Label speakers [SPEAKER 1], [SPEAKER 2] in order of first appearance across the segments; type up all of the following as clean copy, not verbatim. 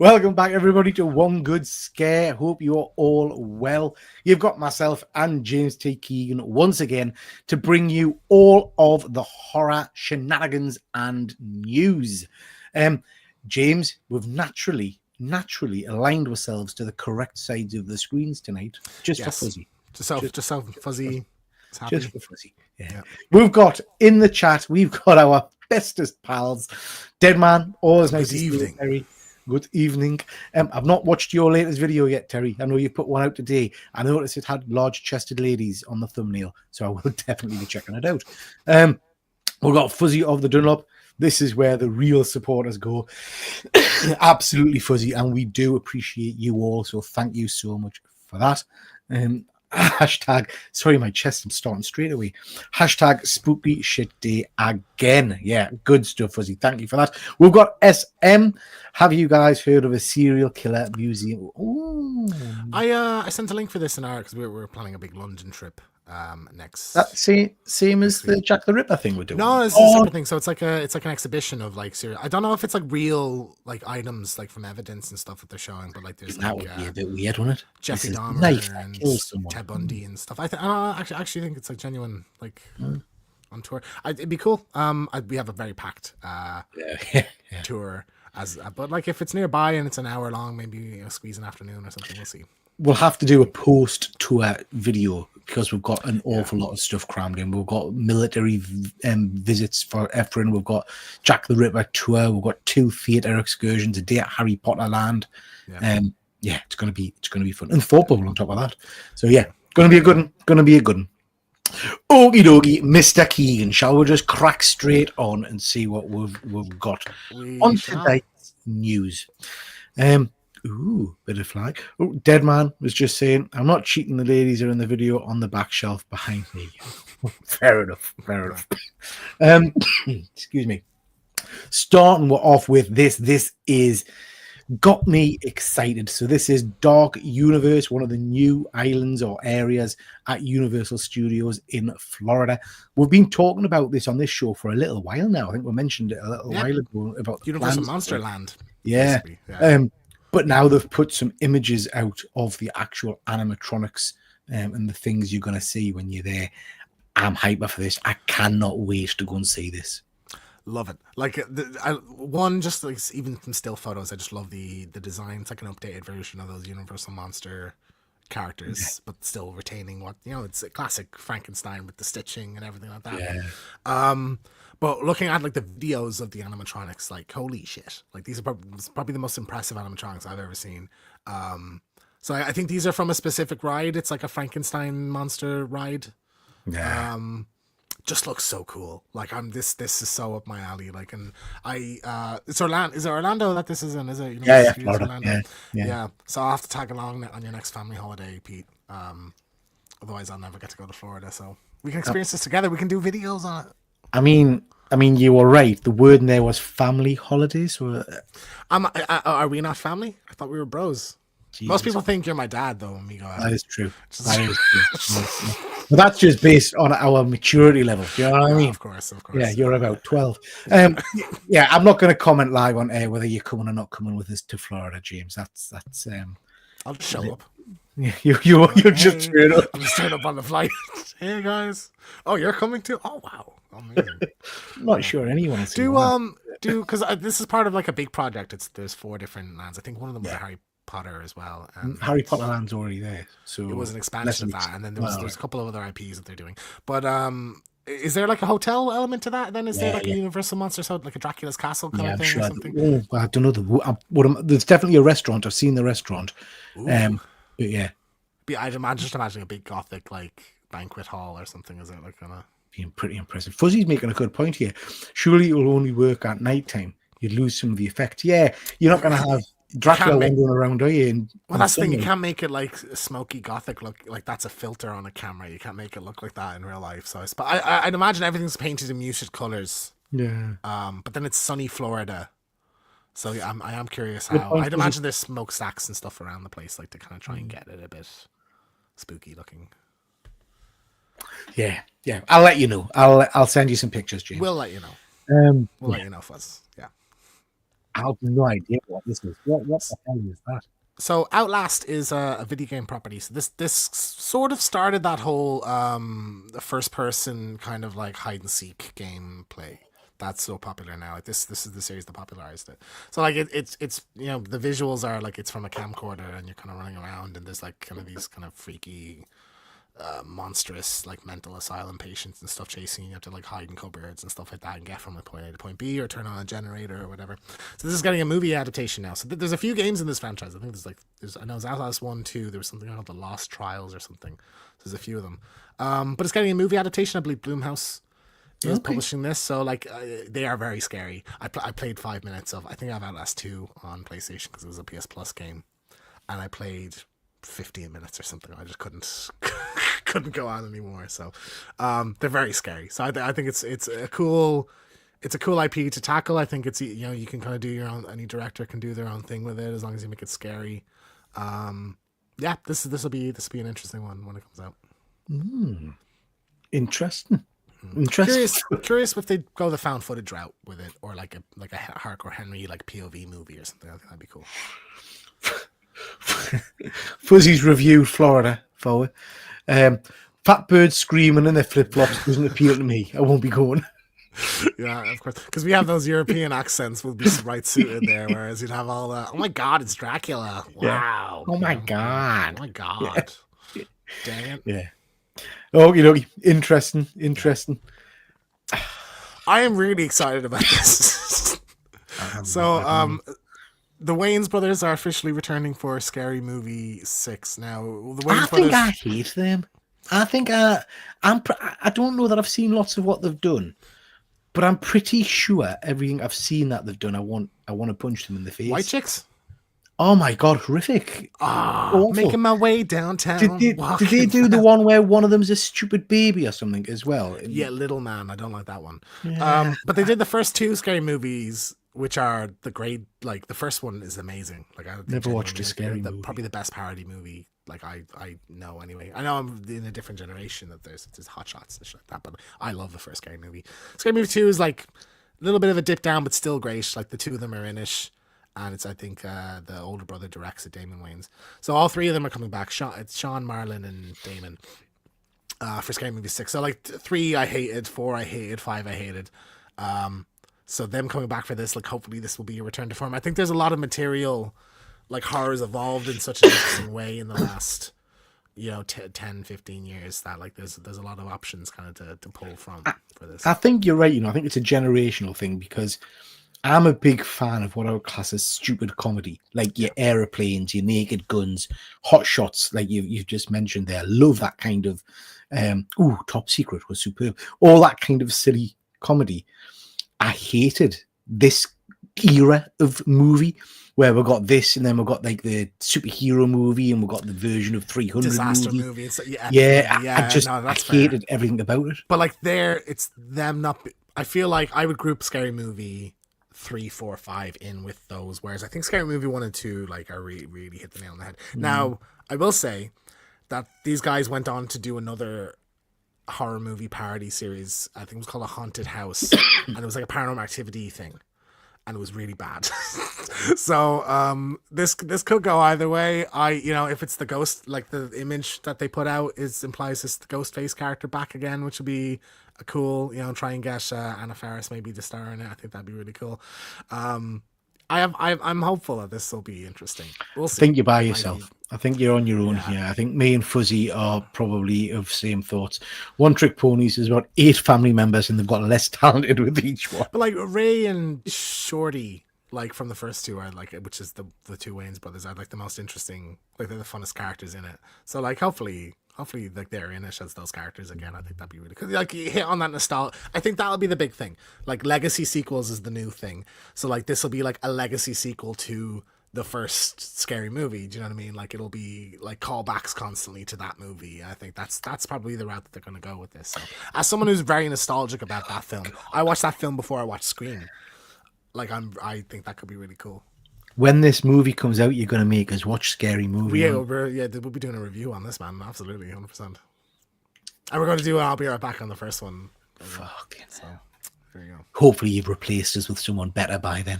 [SPEAKER 1] Welcome back, everybody, to One Good Scare. Hope you are all well. You've got myself and James T. Keegan once again to bring you all of the horror shenanigans and news. James, we've naturally aligned ourselves to the correct sides of the screens tonight, just for Fuzzy.
[SPEAKER 2] Just so Fuzzy is happy.
[SPEAKER 1] Just for Fuzzy. Yeah. We've got in the chat, we've got our bestest pals. Deadman, always nice to see you, Terry. Good evening. I've not watched your latest video yet, Terry. I know you put one out today. I noticed it had large-chested ladies on the thumbnail, so I will definitely be checking it out. We've got Fuzzy of the Dunlop. This is where the real supporters go. Absolutely, Fuzzy, and we do appreciate you all, so thank you so much for that. Hashtag, sorry, my chest, I'm starting straight away. Hashtag spooky shit day again. Yeah, good stuff, Fuzzy. Thank you for that. We've got SM. Have you guys heard of a serial killer museum? Ooh.
[SPEAKER 2] I sent a link for this in our, because we're planning a big London trip next.
[SPEAKER 1] That same as the Jack the Ripper thing we're doing.
[SPEAKER 2] No, it's a separate thing. So it's like an exhibition of like serial. I don't know if it's like real like items like from evidence and stuff that they're showing, but like there's
[SPEAKER 1] that would be a bit weird, wouldn't it?
[SPEAKER 2] Jeffrey Dahmer and Ted Bundy and stuff. I actually think it's like genuine like on tour. It'd be cool. We have a very packed tour but like if it's nearby and it's an hour long, maybe squeeze an afternoon or something. We'll see.
[SPEAKER 1] We'll have to do a post-tour video because we've got an awful lot of stuff crammed in. We've got military visits for Efren. We've got Jack the Ripper tour. We've got 2 theatre excursions, a day at Harry Potter Land. Yeah, it's gonna be fun, and 4 people on top of that. So yeah, gonna be a good one. Okie dokie, Mr. Keegan. Shall we just crack straight on and see what we've got on tonight's news? Ooh, bit of flag. Oh, Deadman was just saying, I'm not cheating, the ladies are in the video on the back shelf behind me. Fair enough. Excuse me. Starting off with this is got me excited. So this is Dark Universe, one of the new islands or areas at Universal Studios in Florida. We've been talking about this on this show for a little while now. I think we mentioned it a little while ago about
[SPEAKER 2] Universal Monster Land.
[SPEAKER 1] Yeah. But now they've put some images out of the actual animatronics and the things you're going to see when you're there. I'm hyper for this. I cannot wait to go and see this.
[SPEAKER 2] Love it. Like just like even from still photos, I just love the design. It's like an updated version of those Universal Monster characters, but still retaining what it's a classic Frankenstein with the stitching and everything like that. But looking at like the videos of the animatronics, like holy shit, like these are probably the most impressive animatronics I've ever seen. So I think these are from a specific ride. It's like a Frankenstein monster ride. Just looks so cool. Like this is so up my alley. Like, and it's Orlando. Is it Orlando that this is in? Is it?
[SPEAKER 1] Florida.
[SPEAKER 2] Yeah. So I'll have to tag along on your next family holiday, Pete. Otherwise I'll never get to go to Florida. So we can experience this together. We can do videos on it.
[SPEAKER 1] I mean, you were right. The word in there was family holidays.
[SPEAKER 2] Are we not family? I thought we were bros. Jesus. Most people think you're my dad, though, when we go out.
[SPEAKER 1] That is true. But that's just based on our maturity level. Do you know what I mean?
[SPEAKER 2] Of course.
[SPEAKER 1] Yeah, you're about 12. Yeah, I'm not going to comment live on air whether you're coming or not coming with us to Florida, James. That's.
[SPEAKER 2] I'll just show up.
[SPEAKER 1] Yeah, you'll just turn up.
[SPEAKER 2] I'll just turn up on the flight. Hey guys. Oh, you're coming too? Oh wow. Amazing.
[SPEAKER 1] I'm not sure anyone's
[SPEAKER 2] because this is part of like a big project. There's 4 different lands. I think one of them was Harry Potter as well.
[SPEAKER 1] Harry Potter Land's already there, so
[SPEAKER 2] it was an expansion of that, and then there's a couple of other IPs that they're doing. But is there like a hotel element to that? Then is there like a Universal Monster, so like a Dracula's Castle kind of thing,
[SPEAKER 1] sure.
[SPEAKER 2] or something?
[SPEAKER 1] I don't know. There's definitely a restaurant. I've seen the restaurant. But yeah,
[SPEAKER 2] I'd imagine a big Gothic like banquet hall or something. Is it like gonna
[SPEAKER 1] being pretty impressive? Fuzzy's making a good point here. Surely it will only work at night time. You'd lose some of the effect. Yeah, you're not going to have Dracula wandering around, are you?
[SPEAKER 2] Well, that's the thing. You can't make it like a smoky Gothic look. Like that's a filter on a camera. You can't make it look like that in real life. So I'd imagine everything's painted in muted colors.
[SPEAKER 1] Yeah.
[SPEAKER 2] But then it's sunny Florida. So I am curious how. I'd imagine there's smokestacks and stuff around the place, like to kind of try and get it a bit spooky looking.
[SPEAKER 1] Yeah. I'll let you know. I'll send you some pictures, James.
[SPEAKER 2] We'll let you know. We'll let you know, Fuzz. Yeah.
[SPEAKER 1] I have no idea what this is. What the hell is that?
[SPEAKER 2] So Outlast is a video game property. So this sort of started that whole first person kind of like hide and seek gameplay that's so popular now. Like this is the series that popularized it. So like it's you know, the visuals are like it's from a camcorder and you're kind of running around and there's like kind of these kind of freaky monstrous like mental asylum patients and stuff chasing you. You have to like hide in cupboards and stuff like that and get from point A to point B or turn on a generator or whatever. So this is getting a movie adaptation now. So there's a few games in this franchise. I think I know it's Outlast 1, 2. There was something called The Lost Trials or something. So there's a few of them. But it's getting a movie adaptation. I believe Blumhouse is publishing this. So like they are very scary. I played 5 minutes of, I think I have Outlast 2 on PlayStation because it was a PS Plus game, and I played 15 minutes or something. I just couldn't go on anymore. So they're very scary. So I think it's a cool IP to tackle. I think it's, you know, you can kind of do your own, any director can do their own thing with it as long as you make it scary. Yeah, this will be an interesting one when it comes out.
[SPEAKER 1] Interesting.
[SPEAKER 2] Curious if they go the found footage route with it, or like a Hardcore Henry like POV movie or something. I think that'd be cool.
[SPEAKER 1] Fuzzy's reviewed Florida for fat birds screaming in their flip-flops doesn't appeal to me. I won't be going.
[SPEAKER 2] Yeah, of course, because we have those European accents will be right suited there, whereas you'd have all the, oh my god, it's Dracula, wow,
[SPEAKER 1] oh my god,
[SPEAKER 2] yeah. Dang it.
[SPEAKER 1] Yeah. Oh, you know, interesting.
[SPEAKER 2] I am really excited about this. So the Wayans brothers are officially returning for Scary Movie 6 now. The Wayans brothers...
[SPEAKER 1] I hate them. I think I don't know that I've seen lots of what they've done, but I'm pretty sure everything I've seen that they've done, I want to punch them in the face.
[SPEAKER 2] White Chicks?
[SPEAKER 1] Oh my god, horrific!
[SPEAKER 2] Making my way downtown.
[SPEAKER 1] Did they do the one where one of them's a stupid baby or something as well?
[SPEAKER 2] Yeah, Little Man. I don't like that one.
[SPEAKER 1] Yeah.
[SPEAKER 2] But they did the first 2 Scary Movies, which are the great. Like the first one is amazing. Like I
[SPEAKER 1] never watched a Scary movie.
[SPEAKER 2] Probably the best parody movie. Like I know anyway. I know I'm in a different generation that there's Hot Shots and shit like that, but I love the first Scary Movie. Scary Movie 2 is like a little bit of a dip down, but still great. Like the 2 of them are in-ish. And it's, I think, the older brother directs it, Damon Wayans. So all 3 of them are coming back. It's Sean, Marlon, and Damon for Scary Movie 6. So like 3 I hated, 4 I hated, 5 I hated. So them coming back for this, like hopefully this will be a return to form. I think there's a lot of material, like horror's evolved in such an interesting way in the last, you know, 10, 15 years that like there's a lot of options kind of to pull from for this.
[SPEAKER 1] I think you're right. You know, I think it's a generational thing because I'm a big fan of what I would class as stupid comedy, like your aeroplanes, your Naked Guns, Hot Shots, like you've just mentioned there. Love that kind of, Top Secret was superb. All that kind of silly comedy. I hated this era of movie where we got this and then we got like the superhero movie and we got the version of 300
[SPEAKER 2] disaster
[SPEAKER 1] movie.
[SPEAKER 2] It's,
[SPEAKER 1] I hated everything about it.
[SPEAKER 2] But like it's them not. I feel like I would group Scary Movie 3, 4, 5 in with those, whereas I think Scary Movie 1 and 2 like are really hit the nail on the head. Now I will say that these guys went on to do another horror movie parody series. I think it was called A Haunted House, and it was like a Paranormal Activity thing, and it was really bad. So this could go either way. If it's the ghost, like the image that they put out implies this ghost face character back again, which would be a cool, try and get Anna Faris maybe to star in it. I think that'd be really cool. I'm hopeful that this will be interesting. We'll see.
[SPEAKER 1] I think you're by yourself. I think you're on your own here. I think me and Fuzzy are probably of same thoughts. One Trick Ponies is about 8 family members and they've got less talented with each one.
[SPEAKER 2] But like Ray and Shorty, like from the first 2 are like, which is the 2 Wayans brothers, are like the most interesting, like they're the funnest characters in it. So like hopefully like they're in it as those characters again. I think that'd be really cool. Like you hit on that nostalgia. I think that'll be the big thing. Like legacy sequels is the new thing. So like this will be like a legacy sequel to the first Scary Movie. Do you know what I mean? Like it'll be like callbacks constantly to that movie. I think that's probably the route that they're going to go with this. So as someone who's very nostalgic about that film, I watched that film before I watched Scream. Like I think that could be really cool.
[SPEAKER 1] When this movie comes out, you're going to make us watch Scary Movie.
[SPEAKER 2] We'll be doing a review on this, man. Absolutely, 100%. And we're going to do I'll Be Right Back on the first one.
[SPEAKER 1] Fucking hell.
[SPEAKER 2] There you go.
[SPEAKER 1] Hopefully, you've replaced us with someone better by then.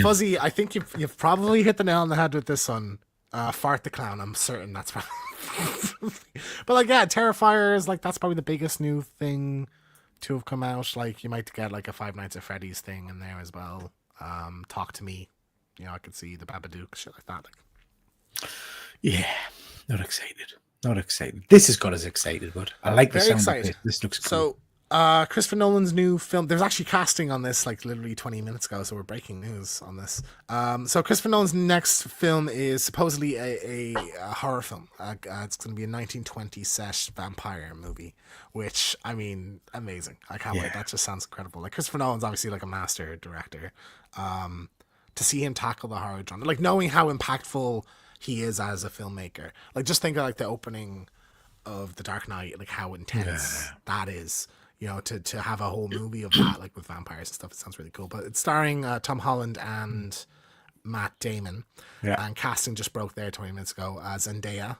[SPEAKER 2] Fuzzy, I think you've probably hit the nail on the head with this one. Fart the Clown, I'm certain that's probably. But like, yeah, Terrifier is like, that's probably the biggest new thing to have come out. Like, you might get like a Five Nights at Freddy's thing in there as well. Talk to Me, you know, I could see the Babadook, shit like that. Like,
[SPEAKER 1] yeah, not excited. This has got us excited, but I like the sound of it. This looks cool.
[SPEAKER 2] So Christopher Nolan's new film, there's actually casting on this like literally 20 minutes ago, so we're breaking news on this. So Christopher Nolan's next film is supposedly a horror film. It's going to be a 1920 set vampire movie, which, I mean, amazing. I can't wait. That just sounds incredible. Like, Christopher Nolan's obviously like a master director. To see him tackle the horror genre, like knowing how impactful he is as a filmmaker, like just think of like the opening of The Dark Knight, like how intense that is. You know, to have a whole movie of that, like with vampires and stuff, it sounds really cool. But it's starring Tom Holland and Matt Damon. Yeah. And casting just broke there 20 minutes ago as Zendaya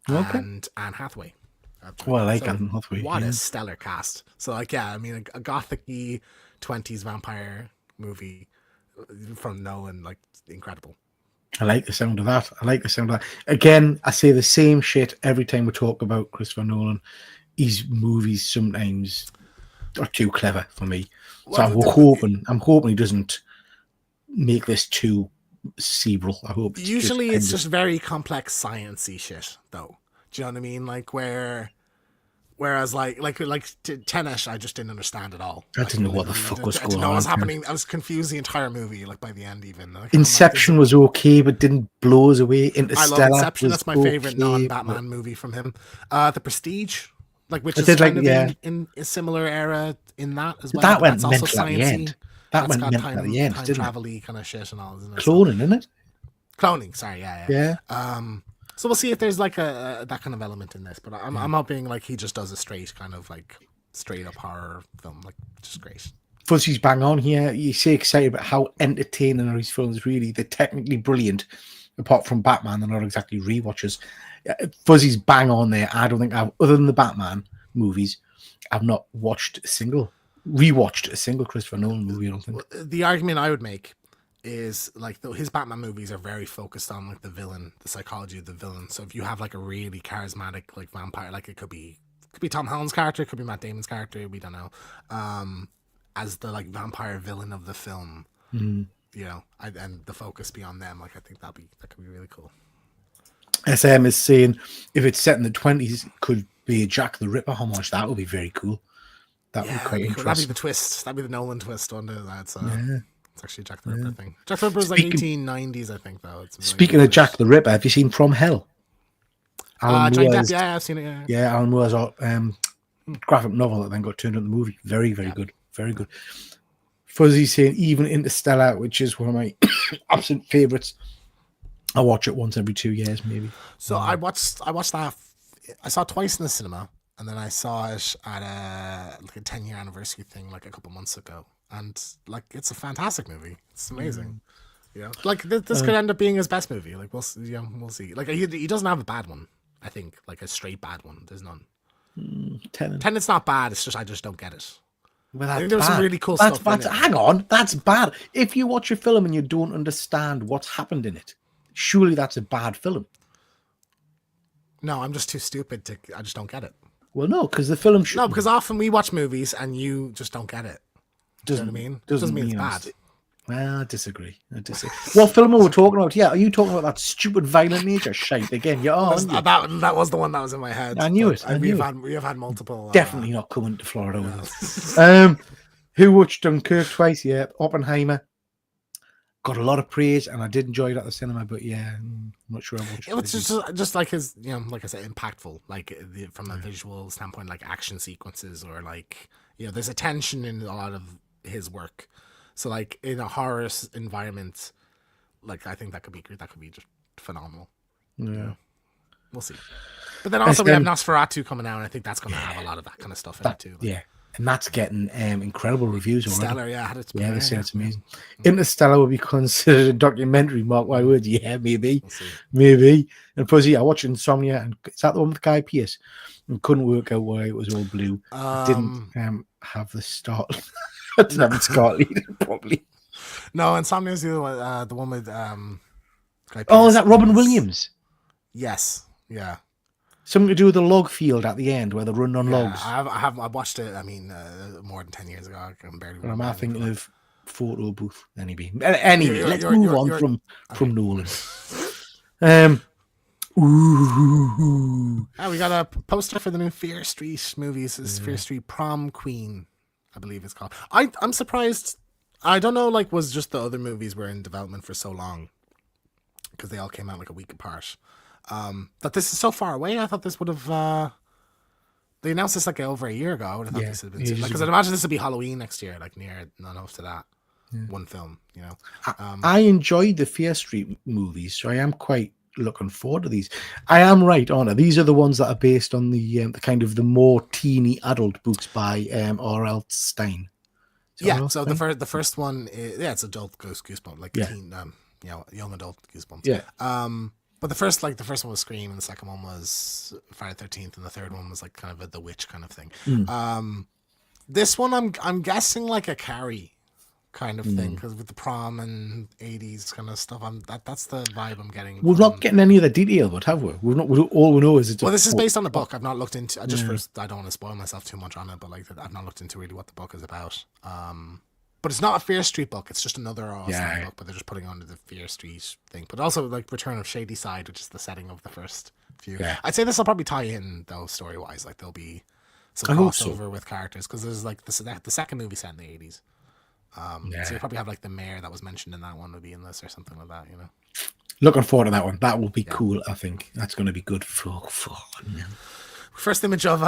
[SPEAKER 2] and Anne Hathaway.
[SPEAKER 1] Well, I like Anne Hathaway.
[SPEAKER 2] What a stellar cast. So, like, yeah, I mean, a gothic-y 20s vampire movie from Nolan, like, incredible.
[SPEAKER 1] I like the sound of that. Again, I say the same shit every time we talk about Christopher Nolan. His movies sometimes are too clever for me. So I'm hoping he doesn't make this too cerebral. I hope
[SPEAKER 2] it's just very complex sciencey shit, though. Do you know what I mean? Like whereas like Tenet, I just didn't understand at all.
[SPEAKER 1] I didn't know what the fuck was going on.
[SPEAKER 2] I didn't know what was happening. I was confused the entire movie, like by the end even. Like,
[SPEAKER 1] Inception was okay, but didn't blow us away. Interstellar,
[SPEAKER 2] I love Inception. That's my favorite non-Batman movie from him. The Prestige. Like, which is kind of in a similar era in that as well.
[SPEAKER 1] That went mental at the end.
[SPEAKER 2] That went mental at the end, time travel-y kind of shit and all, isn't it?
[SPEAKER 1] Cloning, isn't it?
[SPEAKER 2] Cloning, sorry, yeah. So we'll see if there's like that kind of element in this. But I'm hoping like he just does a straight kind of like straight up horror film, like just great.
[SPEAKER 1] Fuzzy's bang on here. You say excited about how entertaining are his films. Really, they're technically brilliant. Apart from Batman, they're not exactly rewatches. Fuzzy's bang on there. I don't think other than the Batman movies, I've not rewatched a single Christopher Nolan movie. I don't think.
[SPEAKER 2] The argument I would make is like his Batman movies are very focused on like the villain, the psychology of the villain. So if you have like a really charismatic like vampire, like it could be Tom Holland's character, it could be Matt Damon's character, we don't know, as the like vampire villain of the film, you know, and the focus be on them. Like I think that could be really cool.
[SPEAKER 1] SM is saying if it's set in the 20s, it could be a Jack the Ripper homage. That would be very cool. That would be quite interesting.
[SPEAKER 2] That'd be the twist. That'd be the Nolan twist on it. It's actually a Jack the Ripper thing. Jack the Ripper was like 1890s, I think, though.
[SPEAKER 1] Speaking of Jack the Ripper, have you seen From Hell?
[SPEAKER 2] I've seen it.
[SPEAKER 1] Yeah, Alan Moore's graphic novel that then got turned into the movie. Very, very good. Very good. Fuzzy saying even Interstellar, which is one of my absolute favourites. I watch it once every 2 years, maybe.
[SPEAKER 2] So I watched that. I saw it twice in the cinema, and then I saw it at a 10-year anniversary thing like a couple months ago. And like, it's a fantastic movie. It's amazing. Yeah, like this could end up being his best movie. Like we'll see. Like he doesn't have a bad one. I think like a straight bad one. There's none. Tenet's not bad. It's just I just don't get it.
[SPEAKER 1] Well,
[SPEAKER 2] I think there's some really cool stuff.
[SPEAKER 1] Hang on, that's bad. If you watch a film and you don't understand what's happened in it, surely that's a bad film.
[SPEAKER 2] No, I'm just too stupid I just don't get it.
[SPEAKER 1] Well, no, because the film should...
[SPEAKER 2] No, because often we watch movies and you just don't get it. Doesn't know what I mean? Doesn't mean it's bad.
[SPEAKER 1] Well, I disagree. What film are we talking about? Yeah, are you talking about that stupid violent nature shite again? Yeah,
[SPEAKER 2] that was the one that was in my head.
[SPEAKER 1] I knew it.
[SPEAKER 2] We have had multiple.
[SPEAKER 1] Definitely not coming to Florida with us. Who watched Dunkirk twice? Yeah, Oppenheimer. Got a lot of praise, and I did enjoy it at the cinema. But yeah, I'm not sure I watched it.
[SPEAKER 2] It's just like his, you know, like I said, impactful. Like from a visual standpoint, like action sequences, or like, you know, there's a tension in a lot of his work. So like in a horror environment, like I think that could be just phenomenal. Yeah, we'll see. But then also we have Nosferatu coming out, and I think that's going to have a lot of that kind of stuff in it too. Like,
[SPEAKER 1] yeah, and that's getting incredible reviews already.
[SPEAKER 2] Stellar, yeah, had its
[SPEAKER 1] Yeah, they say
[SPEAKER 2] premiere,
[SPEAKER 1] it's amazing. Interstellar would be considered a documentary. Mark my words. Yeah, maybe,
[SPEAKER 2] We'll see.
[SPEAKER 1] maybe. And Fuzzy, I watched Insomnia, and is that the one with Guy Pearce? And couldn't work out why it was all blue. I didn't have the start. I didn't have the start lead properly.
[SPEAKER 2] No, Insomnia is the one with Guy Pearce.
[SPEAKER 1] Oh, is that Robin Williams?
[SPEAKER 2] Yes. Yeah.
[SPEAKER 1] Something to do with the log field at the end where they're running on logs.
[SPEAKER 2] I watched it. I mean, more than 10 years ago. I can barely.
[SPEAKER 1] But I'm thinking of Photo Booth. Anyway, let's move on from Nolan.
[SPEAKER 2] We got a poster for the new Fear Street movies. This is Fear Street Prom Queen, I believe it's called. I'm surprised. I don't know. Like, was just the other movies were in development for so long because they all came out like a week apart. That this is so far away. I thought this would have. They announced this like over a year ago. I would have thought this would have been because I'd imagine this would be Halloween next year, like near enough to that one film. You know,
[SPEAKER 1] I enjoyed the Fear Street movies, so I am quite looking forward to these. I am right, Honor. These are the ones that are based on the kind of the more teeny adult books by R.L. Stein.
[SPEAKER 2] So the first one is it's adult Goosebumps, like teen, young adult Goosebumps.
[SPEAKER 1] Yeah.
[SPEAKER 2] But the first one was Scream, and the second one was Friday the 13th, and the third one was like kind of the witch kind of thing. This one, I'm guessing like a Carrie kind of thing, because with the prom and 80s kind of stuff, that's the vibe I'm getting.
[SPEAKER 1] We're not getting any of the detail, but have we? All we know is it's.
[SPEAKER 2] Well, this is based on a book. I've not looked into. I don't want to spoil myself too much on it, but like I've not looked into really what the book is about. But it's not a Fear Street book. It's just another Stein book, but they're just putting it under the Fear Street thing. But also like Return of Shady Side, which is the setting of the first few. Yeah. I'd say this will probably tie in though story wise. Like there'll be some crossover with characters because there's like the second movie set in the 80s. So you probably have like the mayor that was mentioned in that one would be in this or something like that. You know.
[SPEAKER 1] Looking forward to that one. That will be cool. I think that's going to be good for fun.
[SPEAKER 2] First image of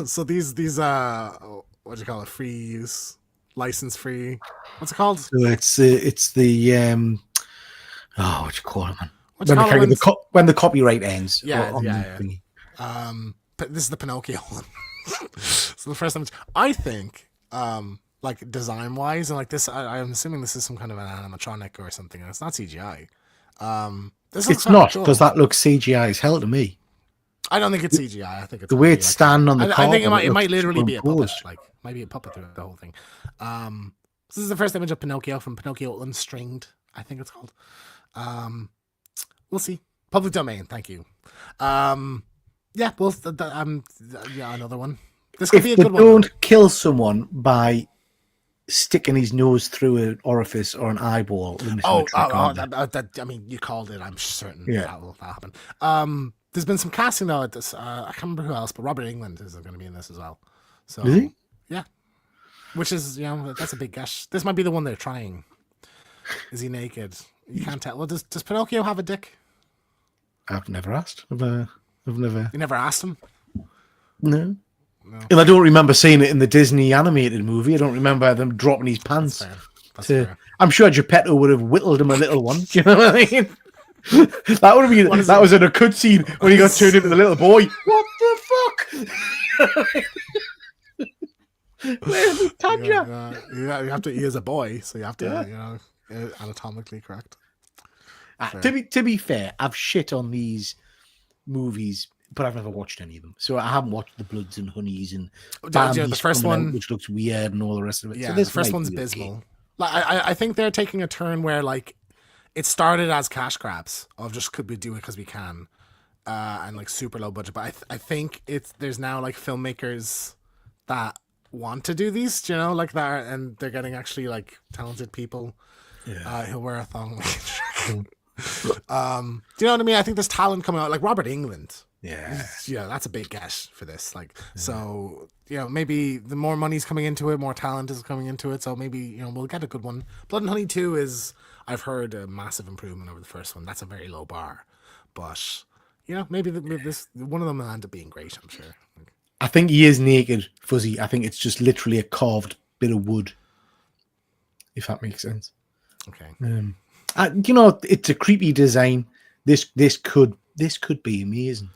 [SPEAKER 2] so these what do you call it? Free use. License free. What's it called?
[SPEAKER 1] So it's the what you call it, man? When the copyright ends.
[SPEAKER 2] But this is the Pinocchio one. So the first time, I think, like design wise, and like this, I'm assuming this is some kind of an animatronic or something, and it's not CGI.
[SPEAKER 1] It's not because that looks CGI as hell to me.
[SPEAKER 2] I don't think it's CGI. I think it's
[SPEAKER 1] the way it's standing on the card.
[SPEAKER 2] I think it might literally be a puppet. Like might be a puppet through the whole thing. This is the first image of Pinocchio from Pinocchio Unstringed, I think it's called. We'll see. Public domain. Thank you. Another one. This could be a good one.
[SPEAKER 1] Don't kill someone by sticking his nose through an orifice or an eyeball.
[SPEAKER 2] I mean, you called it. I'm certain that'll happen. There's been some casting though at this. I can't remember who else, but Robert Englund is going to be in this as well. So,
[SPEAKER 1] is he?
[SPEAKER 2] Yeah. Which is, that's a big guess. This might be the one they're trying. Is he naked? You can't tell. Well, does Pinocchio have a dick?
[SPEAKER 1] I've never asked. I've never.
[SPEAKER 2] You never asked him?
[SPEAKER 1] No. And I don't remember seeing it in the Disney animated movie. I don't remember them dropping his pants.
[SPEAKER 2] That's fair.
[SPEAKER 1] I'm sure Geppetto would have whittled him a little one. Do you know what I mean? That would have been. That was in a cutscene when he got turned into the little boy. What the fuck? Where's Tanya?
[SPEAKER 2] You have to. He is a boy, so you have to. Anatomically correct.
[SPEAKER 1] To be fair, I've shit on these movies, but I've never watched any of them. So I haven't watched the Bloods and Honeys and
[SPEAKER 2] the first one,
[SPEAKER 1] which looks weird, and all the rest of it.
[SPEAKER 2] Yeah,
[SPEAKER 1] so
[SPEAKER 2] the first one's abysmal. Like I think they're taking a turn where like it started as cash grabs of just could we do it because we can, and like super low budget. But I think there's now like filmmakers that want to do these, like that, and they're getting actually like talented people who wear a thong. Do you know what I mean? I think there's talent coming out, like Robert Englund.
[SPEAKER 1] Yeah,
[SPEAKER 2] that's a big guess for this. Like, so maybe the more money's coming into it, more talent is coming into it. So maybe we'll get a good one. Blood and Honey 2 is, I've heard, a massive improvement over the first one. That's a very low bar, but maybe this one of them will end up being great. I'm sure.
[SPEAKER 1] I think he is naked, Fuzzy. I think it's just literally a carved bit of wood, if that makes sense.
[SPEAKER 2] Okay.
[SPEAKER 1] It's a creepy design. This could be amazing.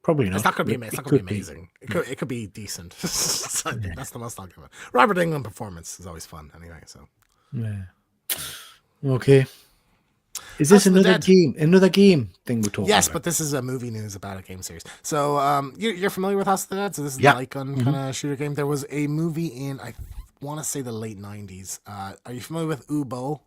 [SPEAKER 1] Probably not.
[SPEAKER 2] It's not going to be. It's not going to be amazing. It could be decent. So I think that's the most I'll give it. Robert Englund performance is always fun, anyway. So
[SPEAKER 1] yeah. Okay. Is this another game? Another game thing we're talking about?
[SPEAKER 2] Yes, but this is a movie news about a game series. So you're familiar with House of the Dead? So this is the light gun kind of shooter game. There was a movie in, I want to say, the late 90s. Are you familiar with Bo?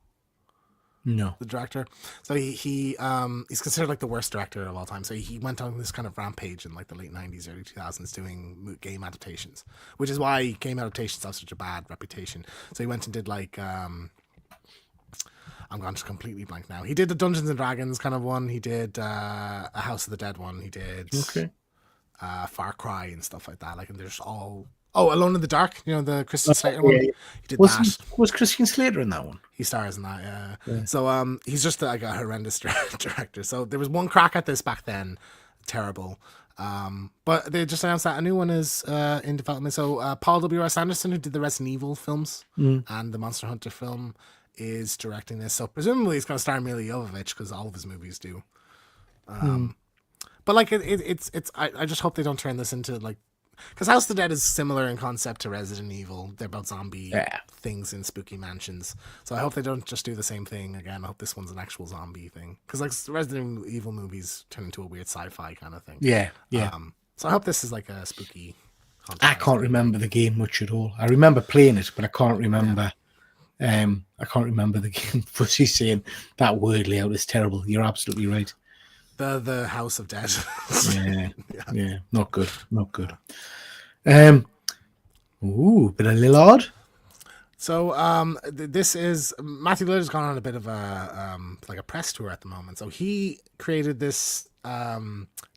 [SPEAKER 1] No.
[SPEAKER 2] The director. So he's considered like the worst director of all time. So he went on this kind of rampage in like the late 90s, early 2000s doing game adaptations, which is why game adaptations have such a bad reputation. So he went and did like... I'm gone just completely blank now. He did the Dungeons and Dragons kind of one. He did a House of the Dead one. He did Far Cry and stuff like that. Like, and there's all Alone in the Dark. You know, the Christian Slater one. He did that.
[SPEAKER 1] Was Christian Slater in that one?
[SPEAKER 2] He stars in that. Yeah. So he's just like a horrendous director. So there was one crack at this back then. Terrible. But they just announced that a new one is in development. So Paul W.S. Anderson, who did the Resident Evil films and the Monster Hunter film, is directing this, so presumably it's going to star Mila Jovovich because all of his movies do. But like it's I just hope they don't turn this into like, because House of the Dead is similar in concept to Resident Evil. They're about zombie things in spooky mansions, so I hope they don't just do the same thing again. I hope this one's an actual zombie thing, because like Resident Evil movies turn into a weird sci-fi kind of thing. Yeah. So I hope this is like a spooky concept.
[SPEAKER 1] I can't remember the game much at all. I remember playing it, but I can't remember. I can't remember the game. Fuzzy saying that word layout is terrible. You're absolutely right.
[SPEAKER 2] The House of Dead.
[SPEAKER 1] yeah, not good. Ooh, bit of Lillard.
[SPEAKER 2] So this is Matthew Lillard's gone on a bit of a like a press tour at the moment. So he created this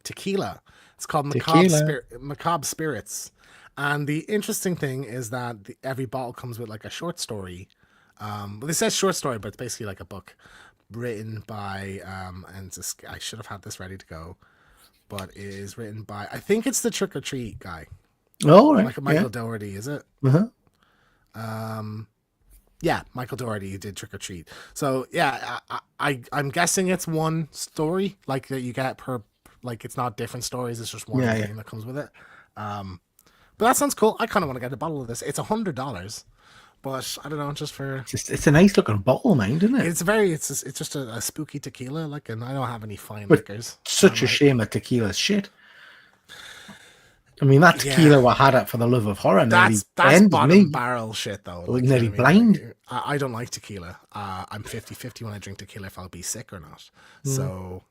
[SPEAKER 2] tequila. It's called Maob Spirits. And the interesting thing is that every bottle comes with like a short story. Well, it says short story, but it's basically like a book written by I should have had this ready to go, but it is written by, I think it's the Trick or Treat guy.
[SPEAKER 1] Oh, right.
[SPEAKER 2] Like Michael Dougherty, is it? Yeah, Michael Dougherty did Trick or Treat. So yeah, I'm guessing it's one story like that you get per, like it's not different stories. It's just one thing that comes with it. But that sounds cool. I kind of want to get a bottle of this. It's $100. But I don't know, just for
[SPEAKER 1] it's a nice looking bottle, man, isn't it?
[SPEAKER 2] It's just a spooky tequila, like, and I don't have any fine liquors.
[SPEAKER 1] Such a shame that tequila's shit. I mean, that tequila we had it for the love of horror.
[SPEAKER 2] That's bottom barrel shit, though.
[SPEAKER 1] Like, nearly blind.
[SPEAKER 2] I don't like tequila. I'm 50-50 when I drink tequila if I'll be sick or not. So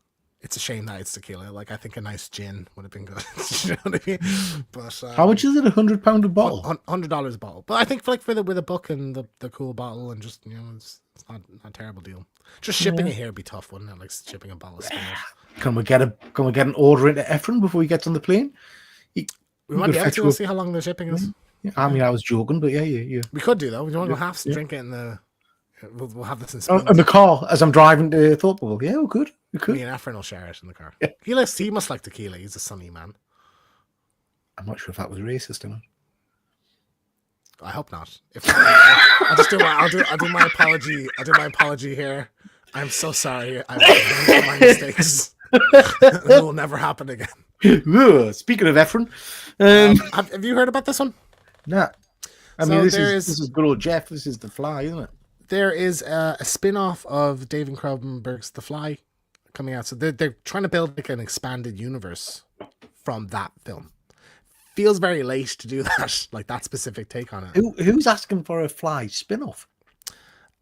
[SPEAKER 2] it's a shame that it's tequila. Like, I think a nice gin would have been good. You know what I mean? But
[SPEAKER 1] how much is it? £100 a bottle?
[SPEAKER 2] $100 a bottle. But I think with a book and the cool bottle and just, you know, it's not a terrible deal. Just shipping it here would be tough, wouldn't it? Like shipping a bottle of Spinoff. Can we get
[SPEAKER 1] an order into Efren before he gets on the plane?
[SPEAKER 2] We might be able to see how long the shipping is.
[SPEAKER 1] Yeah. I mean, I was joking, but yeah.
[SPEAKER 2] We could do though. We don't want to go half drink it in the. We'll have this in
[SPEAKER 1] the car as I'm driving to Thorpeville. Yeah, we could.
[SPEAKER 2] Me and Efren will share it in the car. Yeah. He must like tequila. He's a sunny man.
[SPEAKER 1] I'm not sure if that was racist or not.
[SPEAKER 2] I hope not. I'll do my apology. I'll do my apology here. I'm so sorry. I've learned my mistakes. It will never happen again.
[SPEAKER 1] Speaking of Efren,
[SPEAKER 2] have you heard about this one?
[SPEAKER 1] Nah. I mean, this is good old Jeff. This is The Fly, isn't it?
[SPEAKER 2] There is a spin-off of David Cronenberg's The Fly coming out. So they're trying to build like an expanded universe from that film. Feels very late to do that, like that specific take on it.
[SPEAKER 1] Who's asking for a Fly spin-off?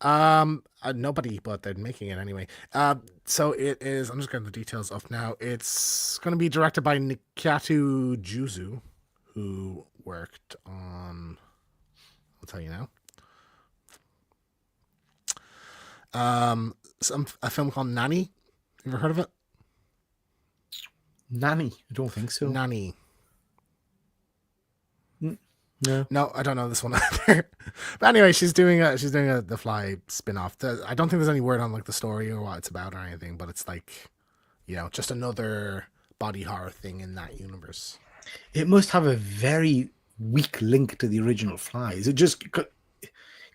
[SPEAKER 2] Nobody, but they're making it anyway. So it is, I'm just getting the details up now. It's going to be directed by Nikatu Juzu, who worked on, I'll tell you now. A film called Nanny. You ever heard of it?
[SPEAKER 1] Nanny? I don't think so.
[SPEAKER 2] Nanny.
[SPEAKER 1] No,
[SPEAKER 2] I don't know this one either. But anyway, she's doing the Fly spin-off. I don't think there's any word on like the story or what it's about or anything, but it's like, you know, just another body horror thing in that universe.
[SPEAKER 1] It must have a very weak link to the original Fly. Is it just because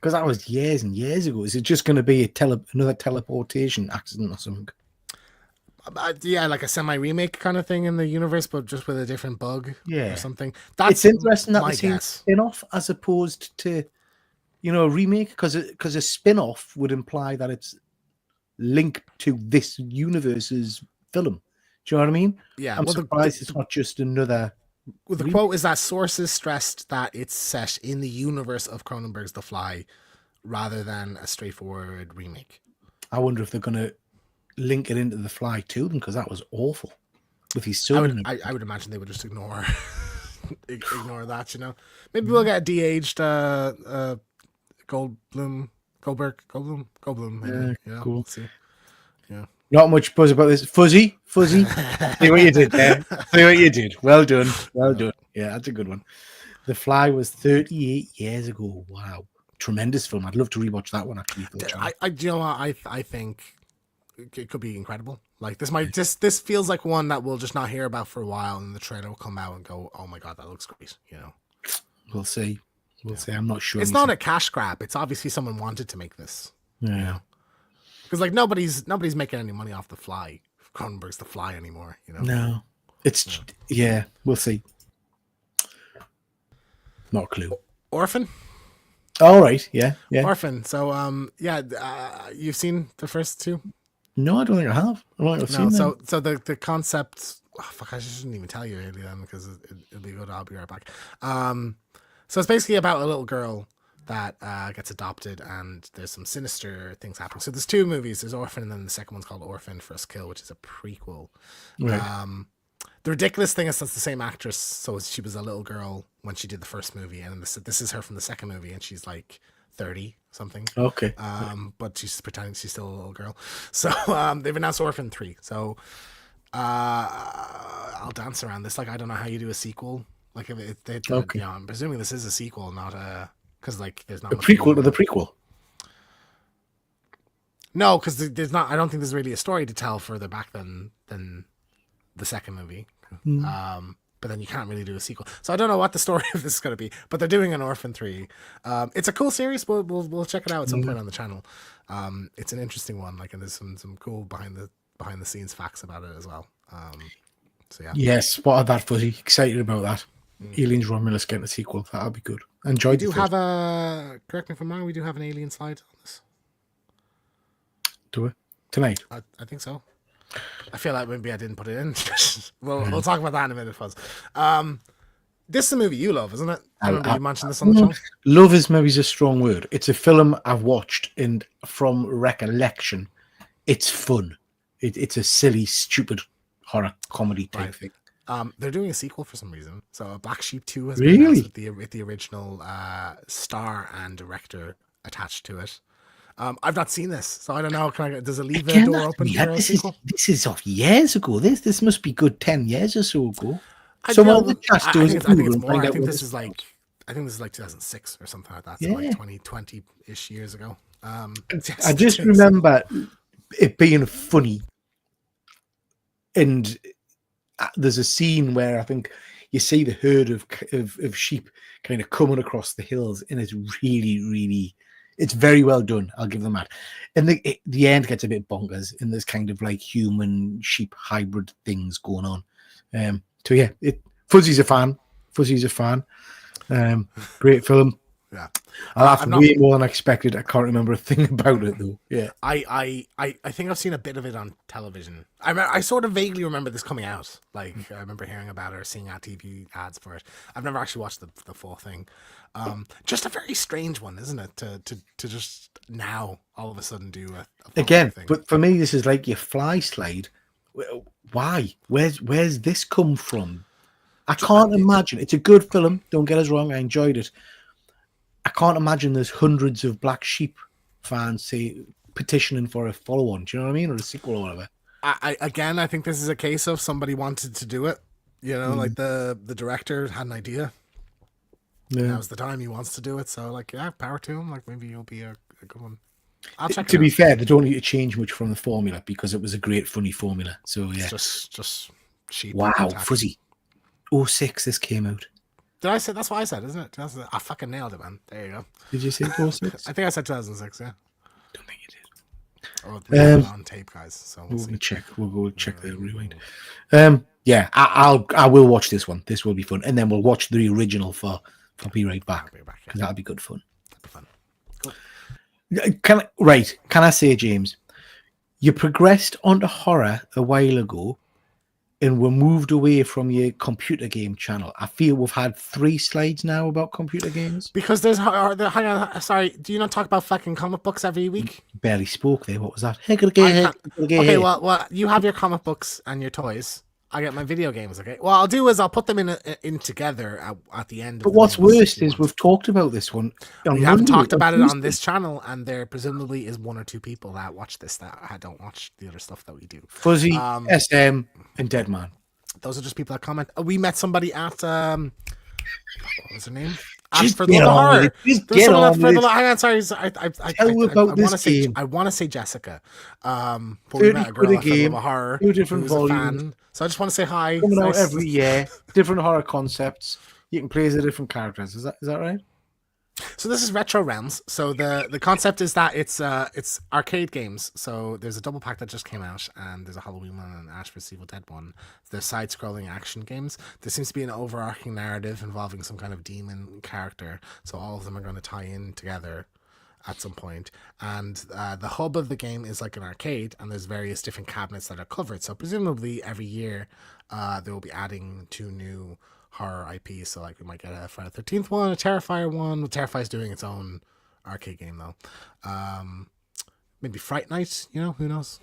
[SPEAKER 1] that was years and years ago? Is it just going to be another teleportation accident or something?
[SPEAKER 2] Yeah, like a semi-remake kind of thing in the universe, but just with a different bug
[SPEAKER 1] Yeah.
[SPEAKER 2] or something.
[SPEAKER 1] It's
[SPEAKER 2] That's
[SPEAKER 1] interesting that
[SPEAKER 2] my
[SPEAKER 1] they say
[SPEAKER 2] guess.
[SPEAKER 1] spin-off as opposed to, a remake, because a spin-off would imply that it's linked to this universe's film. Do you know what I mean?
[SPEAKER 2] Yeah,
[SPEAKER 1] I'm
[SPEAKER 2] well,
[SPEAKER 1] surprised it's not just another
[SPEAKER 2] the
[SPEAKER 1] remake.
[SPEAKER 2] quote is that sources stressed that it's set in the universe of Cronenberg's The Fly rather than a straightforward remake.
[SPEAKER 1] I wonder if they're going to link it into The Fly to them, because that was awful with his son.
[SPEAKER 2] I would imagine they would just ignore that, you know. Maybe we'll get a de-aged Goldblum. Maybe. Yeah,
[SPEAKER 1] cool.
[SPEAKER 2] we'll see. Yeah.
[SPEAKER 1] Not much buzz about this. Fuzzy. See what you did there. See what you did. Well done. Well done. Yeah, that's a good one. The Fly was 38 years ago. Wow. Tremendous film. I'd love to rewatch that one, actually.
[SPEAKER 2] You know what? I think it could be incredible. Like this feels like one that we'll just not hear about for a while, and the trailer will come out and go, "Oh my god, that looks great!" You know.
[SPEAKER 1] We'll see. We'll see. I'm not sure.
[SPEAKER 2] It's not a cash grab. It's obviously someone wanted to make this.
[SPEAKER 1] Yeah.
[SPEAKER 2] Because like nobody's making any money off The Fly. Cronenberg's The Fly anymore. You know.
[SPEAKER 1] No. It's yeah. We'll see. Not a clue.
[SPEAKER 2] Orphan.
[SPEAKER 1] All right. Yeah.
[SPEAKER 2] Orphan. So you've seen the first two?
[SPEAKER 1] No, I don't think I have. I don't think I've seen them.
[SPEAKER 2] So the concept. Oh, fuck! I shouldn't even tell you really then, because it'll be good. I'll be right back. So it's basically about a little girl that gets adopted, and there's some sinister things happening. So there's two movies. There's Orphan, and then the second one's called Orphan First Kill, which is a prequel.
[SPEAKER 1] Right.
[SPEAKER 2] The ridiculous thing is that's the same actress. So she was a little girl when she did the first movie, and this is her from the second movie, and she's like 30 something.
[SPEAKER 1] Okay.
[SPEAKER 2] But she's pretending she's still a little girl. So they've announced Orphan 3. So I'll dance around this. Like, I don't know how you do a sequel. Like,
[SPEAKER 1] okay.
[SPEAKER 2] I'm presuming this is a sequel, not a, because like there's not
[SPEAKER 1] a prequel to the prequel.
[SPEAKER 2] No, because there's not. I don't think there's really a story to tell further back than the second movie. But then you can't really do a sequel. So I don't know what the story of this is going to be. But they're doing an Orphan 3. It's a cool series. We'll check it out at some point on the channel. It's an interesting one. Like, and there's some cool behind the scenes facts about it as well. So yeah.
[SPEAKER 1] Yes, spotted that, Fuzzy. Excited about that. Aliens Romulus getting a sequel. That'll be good. Enjoyed.
[SPEAKER 2] We do have a. Correct me if I'm wrong. We do have an Alien slide on this.
[SPEAKER 1] Do we tonight?
[SPEAKER 2] I think so. I feel like maybe I didn't put it in. We'll talk about that in a minute, Fuzz. This is a movie you love, isn't it? I remember you mentioned this on the channel.
[SPEAKER 1] Love is maybe a strong word. It's a film I've watched, and from recollection, it's fun. It's a silly, stupid horror comedy type thing.
[SPEAKER 2] They're doing a sequel for some reason. So Black Sheep 2 has
[SPEAKER 1] been
[SPEAKER 2] announced with the original star and director attached to it. I've not seen this, so I don't know. Does it leave the door open for a sequel?
[SPEAKER 1] This is off years ago. This must be good 10 years or so ago.
[SPEAKER 2] I think it's more. I think this is like 2006 or something like that. So like 20-ish years ago.
[SPEAKER 1] I just remember it being funny. And there's a scene where I think you see the herd of sheep kind of coming across the hills, and it's really, really, it's very well done. I'll give them that. And the end gets a bit bonkers, and there's kind of like human sheep hybrid things going on. So yeah, Fuzzy's a fan. Great film.
[SPEAKER 2] Yeah,
[SPEAKER 1] I laughed way more than I expected. I can't remember a thing about it though. Yeah,
[SPEAKER 2] I think I've seen a bit of it on television. I sort of vaguely remember this coming out. Like I remember hearing about it or seeing TV ads for it. I've never actually watched the full thing. Just a very strange one, isn't it? To just now all of a sudden do a
[SPEAKER 1] again
[SPEAKER 2] thing.
[SPEAKER 1] But for me, this is like your Fly slide. Why? Where's this come from? I can't imagine. It's a good film. Don't get us wrong. I enjoyed it. I can't imagine there's hundreds of Black Sheep fans say petitioning for a follow-on. Do you know what I mean, or a sequel or whatever?
[SPEAKER 2] I think this is a case of somebody wanted to do it. You know, like the director had an idea. Yeah. Now's the time he wants to do it. So, like, yeah, power to him. Like, maybe he'll be a good one. I'll check.
[SPEAKER 1] To be fair, they don't need to change much from the formula because it was a great, funny formula. So yeah,
[SPEAKER 2] it's just sheep.
[SPEAKER 1] Wow, Fuzzy. 06, this came out.
[SPEAKER 2] Did I say that's what I said, isn't it? I fucking nailed it, man. There you go.
[SPEAKER 1] Did you say 06?
[SPEAKER 2] I think I said 2006, yeah.
[SPEAKER 1] Don't think you did.
[SPEAKER 2] or on tape, guys. So
[SPEAKER 1] we'll check. We'll go check the rewind. Yeah, I will watch this one. This will be fun, and then we'll watch the original for Be Right Back, because that'll be good fun.
[SPEAKER 2] That'll be fun.
[SPEAKER 1] Cool. Can I say, James, you progressed onto horror a while ago, and we're moved away from your computer game channel. I feel we've had 3 slides now about computer games.
[SPEAKER 2] Because there's... hang on, sorry. Do you not talk about fucking comic books every week?
[SPEAKER 1] You barely spoke there. What was that?
[SPEAKER 2] Okay, well, you have your comic books and your toys. I get my video games, okay? What I'll do is I'll put them in together at the end.
[SPEAKER 1] But what's worse is we've talked about this one.
[SPEAKER 2] We haven't talked about it on this channel, and there presumably is 1 or 2 people that watch this that don't watch the other stuff that we do.
[SPEAKER 1] Fuzzy, SM, and Deadman.
[SPEAKER 2] Those are just people that comment. We met somebody at what was her name?
[SPEAKER 1] Just
[SPEAKER 2] for
[SPEAKER 1] get
[SPEAKER 2] the
[SPEAKER 1] on
[SPEAKER 2] horror.
[SPEAKER 1] with it. Just get on with it.
[SPEAKER 2] Hang on, sorry. I want to say Jessica. But we met a girl at the horror.
[SPEAKER 1] 2 different volumes.
[SPEAKER 2] So I just want to say hi.
[SPEAKER 1] Coming out every year. Different horror concepts. You can play as the different characters. Is that right?
[SPEAKER 2] So this is Retro Realms. So the concept is that it's arcade games. So there's a double pack that just came out, and there's a Halloween one and an Ash vs Evil Dead one. They're side-scrolling action games. There seems to be an overarching narrative involving some kind of demon character. So all of them are going to tie in together at some point. And the hub of the game is like an arcade, and there's various different cabinets that are covered. So presumably every year they will be adding 2 new horror IPs. So like we might get a Friday the 13th one, a Terrifier one. Well, Terrifier's doing its own arcade game though. Maybe Fright Night, who knows?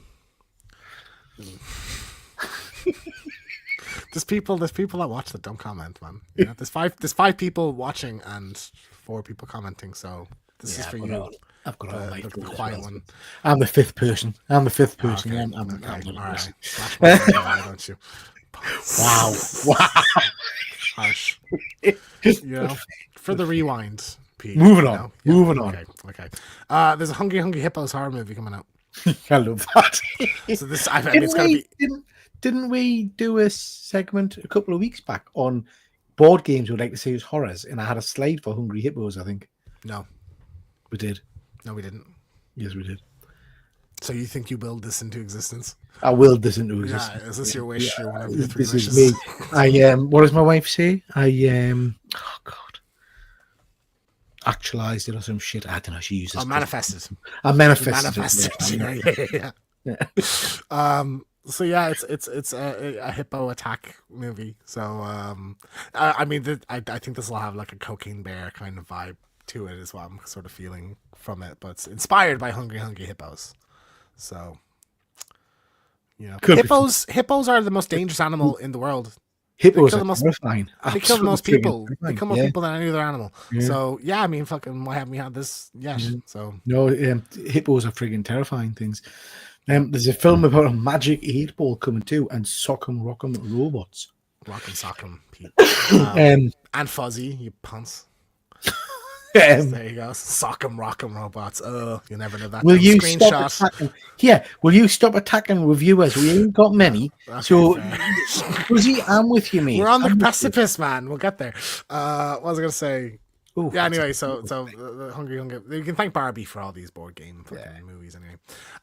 [SPEAKER 2] There's people that watch that don't comment, man. There's five people watching and 4 people commenting, so this is for you.
[SPEAKER 1] I've got all
[SPEAKER 2] the quiet one.
[SPEAKER 1] I'm the 5th person. I'm the 5th person.
[SPEAKER 2] Okay.
[SPEAKER 1] I'm
[SPEAKER 2] all right.
[SPEAKER 1] Slash
[SPEAKER 2] my don't you?
[SPEAKER 1] Wow.
[SPEAKER 2] Harsh. For the rewind. Pete,
[SPEAKER 1] Moving on. Moving on.
[SPEAKER 2] Okay. There's a Hungry Hippos horror movie coming out.
[SPEAKER 1] I love that.
[SPEAKER 2] So this, it's gonna be.
[SPEAKER 1] Didn't we do a segment a couple of weeks back on board games we'd like to see as horrors? And I had a slide for Hungry Hippos, I think.
[SPEAKER 2] No.
[SPEAKER 1] We did.
[SPEAKER 2] No, we didn't.
[SPEAKER 1] Yes, we did.
[SPEAKER 2] So you think you willed this into existence?
[SPEAKER 1] I willed this into existence.
[SPEAKER 2] Yeah, is this your wish? Or one of your 3
[SPEAKER 1] this
[SPEAKER 2] wishes?
[SPEAKER 1] is me. What does my wife say? Oh God. Actualized it or some shit. I don't know. She uses.
[SPEAKER 2] Manifested.
[SPEAKER 1] I manifested.
[SPEAKER 2] Yeah. So yeah, it's a hippo attack movie. So I think this will have like a Cocaine Bear kind of vibe to it, is what I'm sort of feeling from it. But it's inspired by Hungry Hippos. So hippos are the most dangerous animal in the world.
[SPEAKER 1] Hippos are terrifying.
[SPEAKER 2] They kill the most people. They kill more people than any other animal. Yeah. So yeah, I mean, fucking, why haven't we had this yet? Yeah. So
[SPEAKER 1] no, hippos are friggin' terrifying things. There's a film about a magic 8-ball coming too, and Sock'em Rock'em robots.
[SPEAKER 2] Rock'em Sock'em, Pete. And Fuzzy, you punts. There you go. Sock'em Rock'em robots. Oh, you never know that.
[SPEAKER 1] Will you stop attacking? Yeah, will you stop attacking reviewers? We ain't got many. Okay, so, Fuzzy, I'm with you, mate.
[SPEAKER 2] We're on the precipice, man. We'll get there. What was I going to say? Ooh, yeah, anyway, so the Hungry. You can thank Barbie for all these board game movies anyway.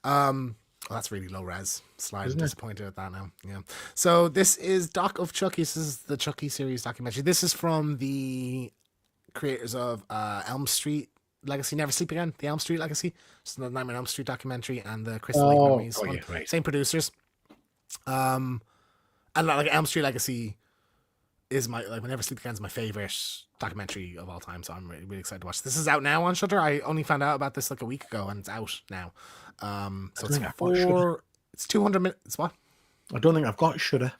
[SPEAKER 2] Well, that's really low res. Slightly disappointed at that now. Yeah. So this is Doc of Chuckies. This is the Chucky series documentary. This is from the creators of Elm Street Legacy, Never Sleep Again. The Elm Street Legacy. It's the Nightmare on Elm Street documentary and the Crystal Lake Memories one. Yeah, right. Same producers. And like Elm Street Legacy is my Never Sleep Again is my favorite documentary of all time, so I'm really, really excited to watch. This is out now on Shudder. I only found out about this like a week ago, and it's out now. So it's 200 minutes. What?
[SPEAKER 1] I don't think I've got Shudder.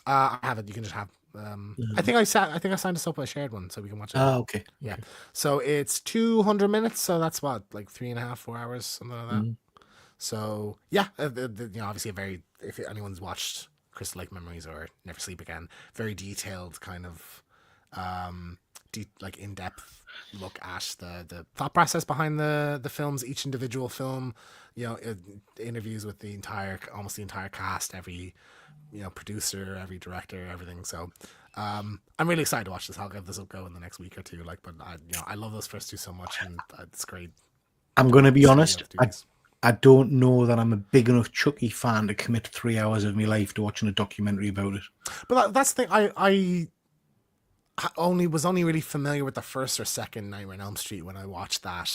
[SPEAKER 2] I have it. You can just have. I think I signed us up. I shared one, so we can watch it.
[SPEAKER 1] Okay.
[SPEAKER 2] Yeah. So it's 200 minutes. So that's what, like 3.5, 4 hours, something like that. Mm-hmm. So yeah, obviously if anyone's watched Crystal Lake Memories or Never Sleep Again, very detailed kind of in-depth look at the thought process behind the films, each individual film, interviews with almost the entire cast, every producer, every director, everything. So I'm really excited to watch this. I'll give this a go in the next week or two. But I love those first 2 so much, and it's great.
[SPEAKER 1] I'm going to be honest. I don't know that I'm a big enough Chucky fan to commit 3 hours of my life to watching a documentary about it.
[SPEAKER 2] But that's the thing. I was only really familiar with the first or second Nightmare on Elm Street when I watched that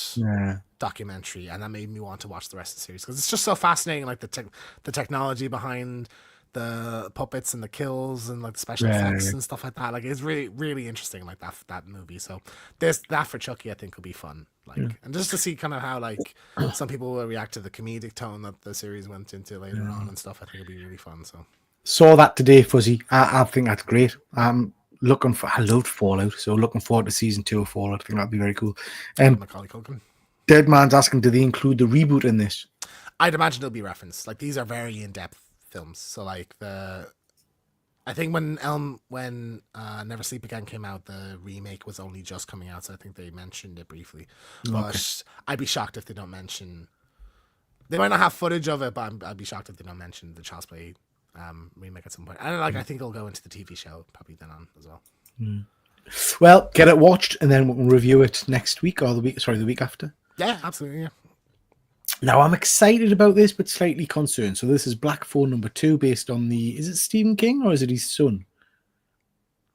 [SPEAKER 2] documentary, and that made me want to watch the rest of the series because it's just so fascinating, like the technology behind the puppets and the kills and like the special effects and stuff like that. Like it's really, really interesting, like that movie. So there's that for Chucky. I think will be fun. Like, and just to see kind of how like some people will react to the comedic tone that the series went into later on and stuff. I think it'll be really fun. So
[SPEAKER 1] saw that today, Fuzzy. I think that's great. I loved Fallout, so looking forward to season 2 of Fallout. I think that'd be very cool.
[SPEAKER 2] Macaulay Culkin.
[SPEAKER 1] Dead Man's asking, do they include the reboot in this?
[SPEAKER 2] I'd imagine it'll be referenced. Like these are very in-depth films. So like I think when Never Sleep Again came out, the remake was only just coming out, so I think they mentioned it briefly. But I'd be shocked if they don't mention. They might not have footage of it, but I'd be shocked if they don't mention the Child's Play remake at some point. And I think it'll go into the TV show probably then on as well.
[SPEAKER 1] Well, get it watched, and then we'll review it next week or the week after.
[SPEAKER 2] Yeah, absolutely. Yeah.
[SPEAKER 1] Now, I'm excited about this, but slightly concerned. So this is Black Phone number 2, based on is it Stephen King or is it his son?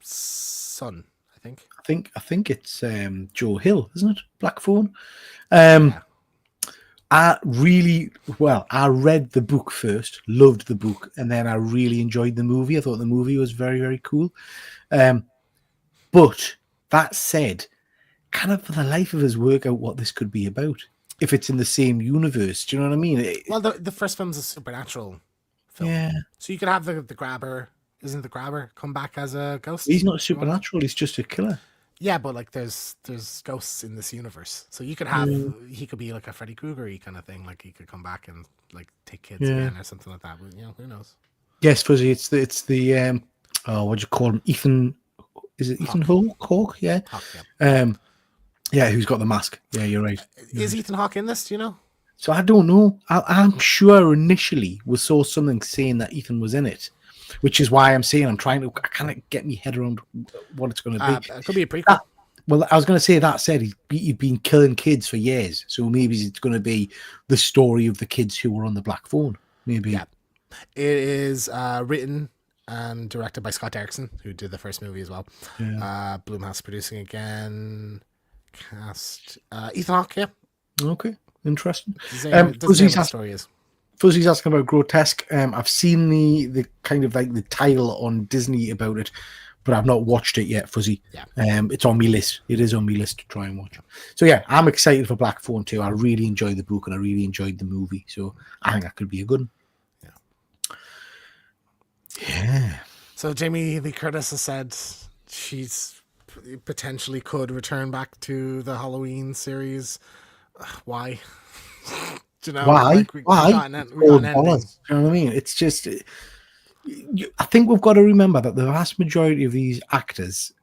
[SPEAKER 2] Son, I think.
[SPEAKER 1] I think it's Joe Hill, isn't it? Black Phone. I read the book first, loved the book, and then I really enjoyed the movie. I thought the movie was very, very cool. But that said, kind of for the life of us work out what this could be about. If it's in the same universe, do you know what I mean?
[SPEAKER 2] Well, the first film's a supernatural film. Yeah. So you could have the grabber. Isn't the grabber come back as a ghost?
[SPEAKER 1] He's not supernatural. He's just a killer.
[SPEAKER 2] Yeah, but like there's ghosts in this universe. So you could have he could be like a Freddy Krueger-y kind of thing. Like he could come back and like take kids again or something like that. But, who knows?
[SPEAKER 1] Yes, Fuzzy. It's the what do you call him? Ethan. Is it Ethan Hawke? Yeah.
[SPEAKER 2] Hawke, yeah.
[SPEAKER 1] Yeah, who's got the mask? Yeah, you're right.
[SPEAKER 2] Is Ethan Hawke in this? Do you know?
[SPEAKER 1] So I don't know. I'm sure initially we saw something saying that Ethan was in it, which is why I'm saying I kind of get my head around what it's going to be.
[SPEAKER 2] It could be a prequel.
[SPEAKER 1] Well, I was going to say that said he'd been killing kids for years, so maybe it's going to be the story of the kids who were on the Black Phone. Maybe.
[SPEAKER 2] Yeah. It is written and directed by Scott Derrickson, who did the first movie as well. Yeah. Blumhouse producing again. Cast Ethan Hawke, yeah.
[SPEAKER 1] Okay, interesting.
[SPEAKER 2] Fuzzy's
[SPEAKER 1] asking about Grotesque. I've seen the kind of like the title on Disney about it, but I've not watched it yet, Fuzzy.
[SPEAKER 2] Yeah.
[SPEAKER 1] It's on my list. It is on my list to try and watch. So yeah, I'm excited for Black Phone too. I really enjoyed the book and I really enjoyed the movie. So I think that could be a good one. Yeah.
[SPEAKER 2] So Jamie Lee Curtis has said she's potentially could return back to the Halloween series. Why? Do you know?
[SPEAKER 1] Why? Why? You know what I mean? It's just, I think we've got to remember that the vast majority of these actors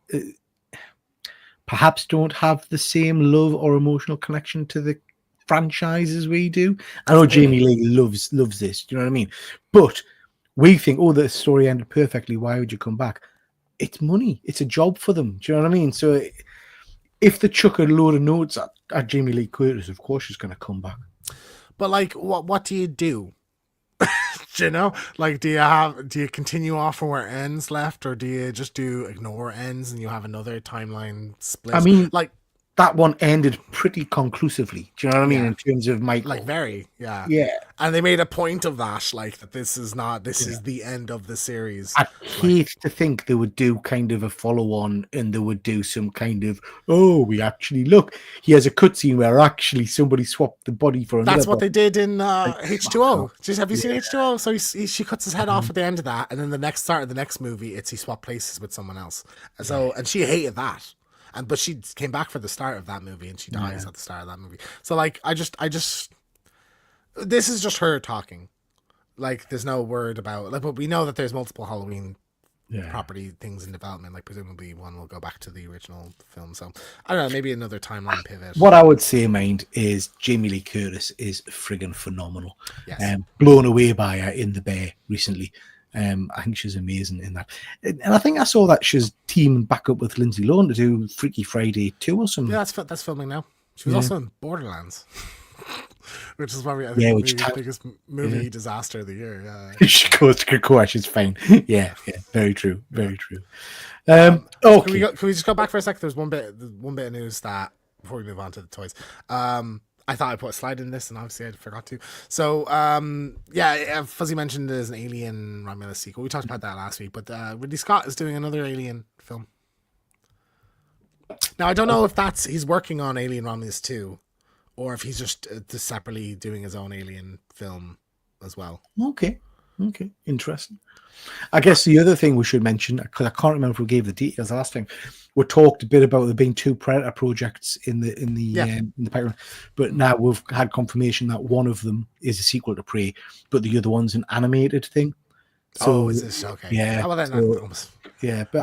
[SPEAKER 1] perhaps don't have the same love or emotional connection to the franchise as we do. I know Jamie Lee loves this. Do you know what I mean? But we think, oh, the story ended perfectly. Why would you come back? It's money. It's a job for them. Do you know what I mean? So if they chuck a load of notes at Jamie Lee Curtis, of course she's going to come back.
[SPEAKER 2] But like, what do you do? Do you know? Like, do you continue off from where ends left, or do you just ignore ends and you have another timeline split?
[SPEAKER 1] I mean,
[SPEAKER 2] like
[SPEAKER 1] that one ended pretty conclusively. Do you know what I mean? In terms of Michael.
[SPEAKER 2] Like very, yeah.
[SPEAKER 1] Yeah.
[SPEAKER 2] And they made a point of that, like that this is the end of the series.
[SPEAKER 1] I'd hate to think they would do kind of a follow-on and they would do some kind of, we actually look, he has a cutscene where actually somebody swapped the body for another.
[SPEAKER 2] That's what they did in H2O. Have you seen H2O? So she cuts his head off at the end of that, and then the next start of the next movie, he swapped places with someone else. So and she hated that. But she came back for the start of that movie, and she dies at the start of that movie. So, like, I just, this is just her talking. Like, there's no word about, like, but we know that there's multiple Halloween property things in development. Like, presumably one will go back to the original film. So, I don't know, maybe another timeline pivot.
[SPEAKER 1] What I would say, mind, is Jamie Lee Curtis is friggin' phenomenal.
[SPEAKER 2] Yes.
[SPEAKER 1] Blown away by her in The Bear recently. I think she's amazing in that. And I think I saw that she's teaming back up with Lindsay Lohan to do Freaky Friday 2 or something.
[SPEAKER 2] Yeah, that's filming now. She was also in Borderlands. which is probably I
[SPEAKER 1] Yeah,
[SPEAKER 2] think
[SPEAKER 1] which
[SPEAKER 2] the
[SPEAKER 1] time?
[SPEAKER 2] biggest movie disaster of the year. Yeah.
[SPEAKER 1] She goes to Kikoa, she's fine. Yeah, very true,
[SPEAKER 2] Yeah.
[SPEAKER 1] very true.
[SPEAKER 2] Can
[SPEAKER 1] Okay.
[SPEAKER 2] we just go back for a second? There's one bit of news that before we move on to the toys. I thought I put a slide in this, and obviously I forgot to. So, Fuzzy mentioned there's an Alien Romulus sequel. We talked about that last week, but Ridley Scott is doing another Alien film. Now, I don't know if he's working on Alien Romulus 2, or if he's just separately doing his own Alien film as well.
[SPEAKER 1] Okay, interesting. I guess the other thing we should mention, because I can't remember if we gave the details last time, we talked a bit about there being 2 Predator projects in the pipeline, but now we've had confirmation that one of them is a sequel to Prey, but the other one's an animated thing. So,
[SPEAKER 2] is this okay?
[SPEAKER 1] Yeah.
[SPEAKER 2] How about that?
[SPEAKER 1] So,
[SPEAKER 2] almost,
[SPEAKER 1] yeah, but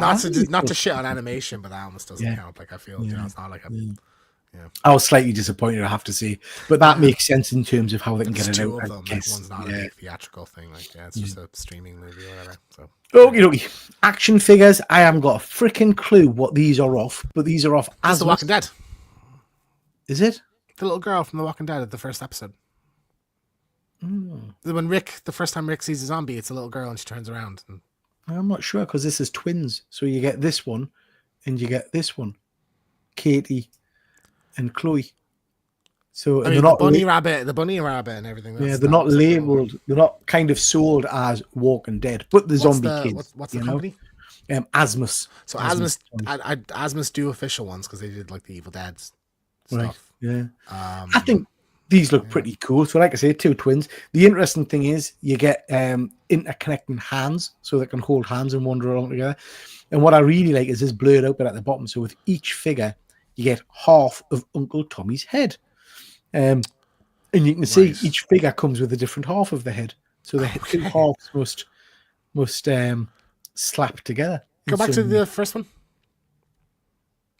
[SPEAKER 2] not to shit on animation, but that almost doesn't count. Like I feel, it's not like a. Yeah.
[SPEAKER 1] I was slightly disappointed, I have to say, but that makes sense in terms of how they can get it out.
[SPEAKER 2] Of them. Like, one's not a big theatrical thing. Like, it's just a streaming movie or whatever. So,
[SPEAKER 1] okay. Action figures. I haven't got a freaking clue what these are off, but these are off as
[SPEAKER 2] The Walking Dead.
[SPEAKER 1] Is it
[SPEAKER 2] the little girl from The Walking Dead at the first episode? When the first time Rick sees a zombie, it's a little girl and she turns around. And...
[SPEAKER 1] I'm not sure because this is twins, so you get this one, and you get this one, Katie and Chloe. So they're not
[SPEAKER 2] the bunny rabbit, and everything.
[SPEAKER 1] They're not labeled. They're not kind of sold as Walking Dead, but the zombie kids.
[SPEAKER 2] What's the company?
[SPEAKER 1] Asmus.
[SPEAKER 2] So Asmus do official ones because they did like the Evil Dead stuff.
[SPEAKER 1] Right. Yeah. I think these look pretty cool. So, like I say, 2 twins. The interesting thing is you get interconnecting hands, so they can hold hands and wander along together. And what I really like is this blurred out bit at the bottom. So with each figure, you get half of Uncle Tommy's head. And you can see each figure comes with a different half of the head. So the 2 halves must slap together.
[SPEAKER 2] Go back to the first one.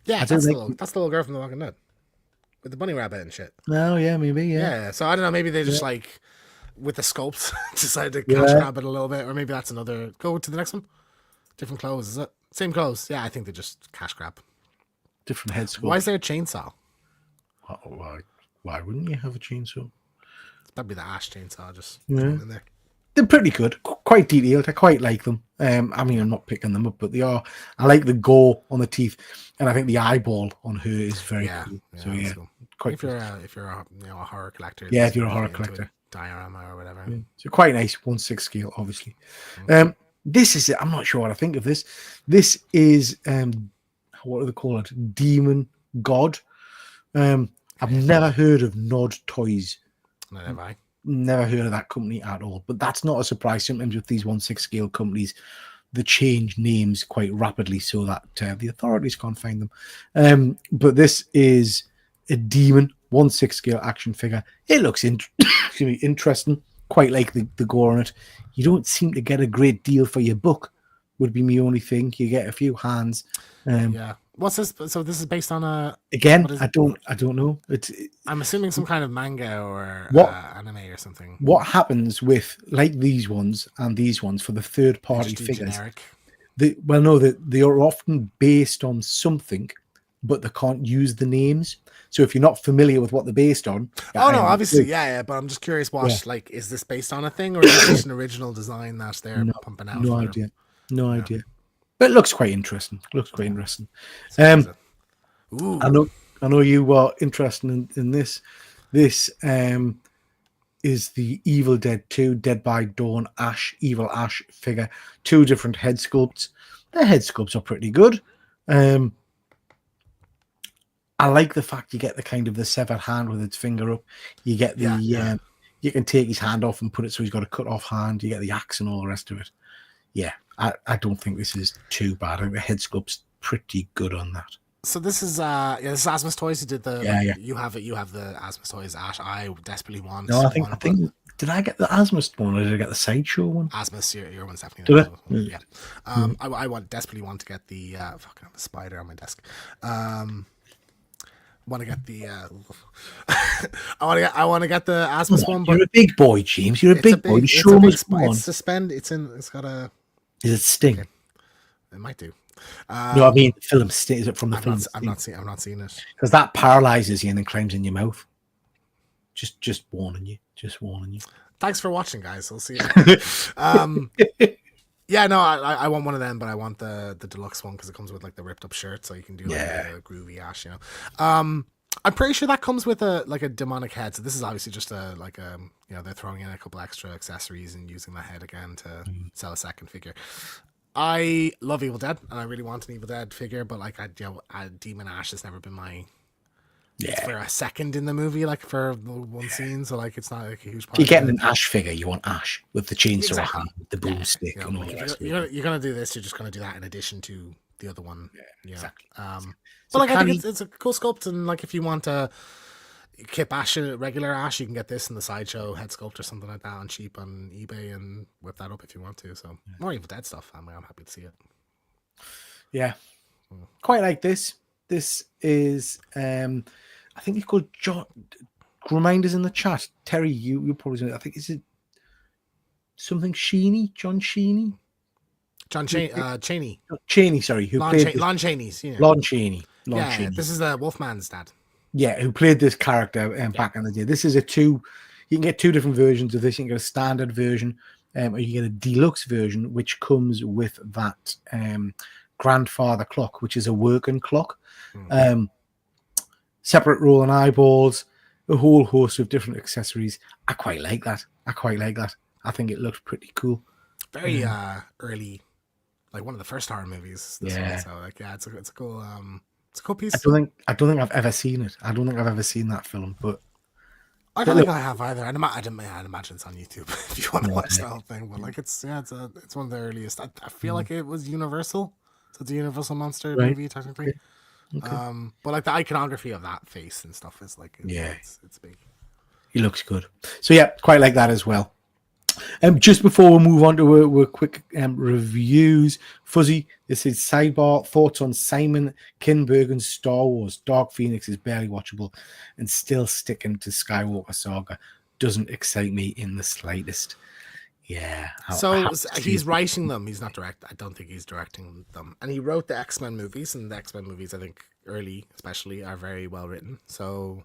[SPEAKER 2] Yeah, that's the little girl from The Walking Dead. With the bunny rabbit and shit.
[SPEAKER 1] Oh, yeah, maybe,
[SPEAKER 2] Yeah, so I don't know, maybe they just like, with the sculpts, decided to cash grab it a little bit, or maybe that's another... Go to the next one. Different clothes, is it? Same clothes. Yeah, I think they just cash grab.
[SPEAKER 1] Different head sculpt.
[SPEAKER 2] Why is there a chainsaw?
[SPEAKER 1] Why wouldn't you have a chainsaw?
[SPEAKER 2] It's probably the Ash chainsaw just in there.
[SPEAKER 1] They're pretty good, quite detailed. I quite like them. I mean, I'm not picking them up, but they are. I like the gore on the teeth, and I think the eyeball on her is very cool. So cool. Quite.
[SPEAKER 2] If you're a horror collector,
[SPEAKER 1] if you're a horror collector,
[SPEAKER 2] diorama or whatever.
[SPEAKER 1] Yeah. So quite nice, 1/6 scale, obviously. This is. I'm not sure what I think of this. This is what do they call it? Demon God. I've never heard of Nod Toys.
[SPEAKER 2] Neither have I.
[SPEAKER 1] Never heard of that company at all, but that's not a surprise. Sometimes with these 1/6 scale companies, they change names quite rapidly so that the authorities can't find them. But this is a demon 1/6 scale action figure. It looks interesting, quite like the gore on it. You don't seem to get a great deal for your buck, would be my only thing. You get a few hands.
[SPEAKER 2] What's this? So this is based on a...
[SPEAKER 1] Again, I don't know.
[SPEAKER 2] I'm assuming some kind of manga or anime or something.
[SPEAKER 1] What happens with like these ones and these ones for the third party figures?
[SPEAKER 2] Generic.
[SPEAKER 1] They are often based on something, but they can't use the names. So if you're not familiar with what they're based on...
[SPEAKER 2] obviously, but I'm just curious, like, is this based on a thing, or is it just an original design that they're pumping out?
[SPEAKER 1] No idea. But it looks quite interesting.
[SPEAKER 2] Ooh.
[SPEAKER 1] I know you are interested in this. This is the Evil Dead 2 Dead by Dawn Evil Ash figure. 2 different head sculpts. The head sculpts are pretty good. I like the fact you get the kind of the severed hand with its finger up. You get the you can take his hand off and put it so he's got a cut off hand. You get the axe and all the rest of it. Yeah, I don't think this is too bad. I think the head sculpt's pretty good on that.
[SPEAKER 2] So this is this is Asma Toys who did the you have the Asma Toys Ash. I desperately want.
[SPEAKER 1] No, I think did I get the Asma one or did I get the Sideshow one?
[SPEAKER 2] Asma's your one's definitely.
[SPEAKER 1] Did
[SPEAKER 2] I? Yeah. I desperately want to get the fucking spider on my desk. Want to get the I want to get the Asma one.
[SPEAKER 1] You're a big boy, James. You're a big boy. Show me one.
[SPEAKER 2] It's suspend. It's got a.
[SPEAKER 1] Is it Sting?
[SPEAKER 2] Okay. It might do.
[SPEAKER 1] No, I mean film Sting. Is it from the film?
[SPEAKER 2] I'm not seeing it
[SPEAKER 1] because that paralyzes you and then climbs in your mouth. Just warning you. Just warning you.
[SPEAKER 2] Thanks for watching, guys. We'll see you. Yeah, no, I want one of them, but I want the deluxe one because it comes with like the ripped up shirt, so you can do like a groovy Ash. I'm pretty sure that comes with a demonic head. So this is obviously just they're throwing in a couple extra accessories and using the head again to sell a second figure. I love Evil Dead, and I really want an Evil Dead figure, but like Demon Ash has never been my for a second in the movie, like for one scene. So like it's not like a huge part.
[SPEAKER 1] You're getting an Ash figure. You want Ash with the chainsaw hand, the broomstick, and all
[SPEAKER 2] that. You're gonna do this. You're just gonna do that in addition to the other one. Yeah, exactly.
[SPEAKER 1] So
[SPEAKER 2] like I think it's a cool sculpt, and like if you want a Kip Ash, regular Ash, you can get this in the sideshow head sculpt or something like that on cheap on eBay and whip that up if you want to. So more Evil Dead stuff. I'm happy to see it.
[SPEAKER 1] Yeah, quite like this. This is I think it's called John. Remind us in the chat, Terry. You probably. I think is it something Sheeny, John Sheeny.
[SPEAKER 2] Chaney.
[SPEAKER 1] Cheney, sorry. Who played
[SPEAKER 2] Lon Chaney's. Yeah.
[SPEAKER 1] Lon Chaney.
[SPEAKER 2] Chaney. This is the Wolfman's dad.
[SPEAKER 1] Yeah, who played this character back in the day. This is you can get two different versions of this. You can get a standard version, or you get a deluxe version, which comes with that grandfather clock, which is a working clock. Separate rolling eyeballs, a whole host of different accessories. I quite like that. I think it looks pretty cool.
[SPEAKER 2] Very early, like one of the first horror movies. This one, so like it's a cool piece.
[SPEAKER 1] I don't think I've ever seen it. I don't think I've ever seen that film, but
[SPEAKER 2] I don't think I have either. I'd imagine it's on YouTube if you want to watch the whole thing. But like it's one of the earliest. I feel like it was Universal, so it's a Universal monster movie technically. Okay. But like the iconography of that face and stuff is like it's big.
[SPEAKER 1] He looks good. So yeah, quite like that as well. Just before we move on to our quick reviews, Fuzzy, this is sidebar thoughts on Simon Kinbergen's Star Wars. Dark Phoenix is barely watchable and still sticking to Skywalker Saga. Doesn't excite me in the slightest. Yeah.
[SPEAKER 2] So he's writing them. He's not direct. I don't think he's directing them. And he wrote the X-Men movies, and the X-Men movies, I think, early especially, are very well written. So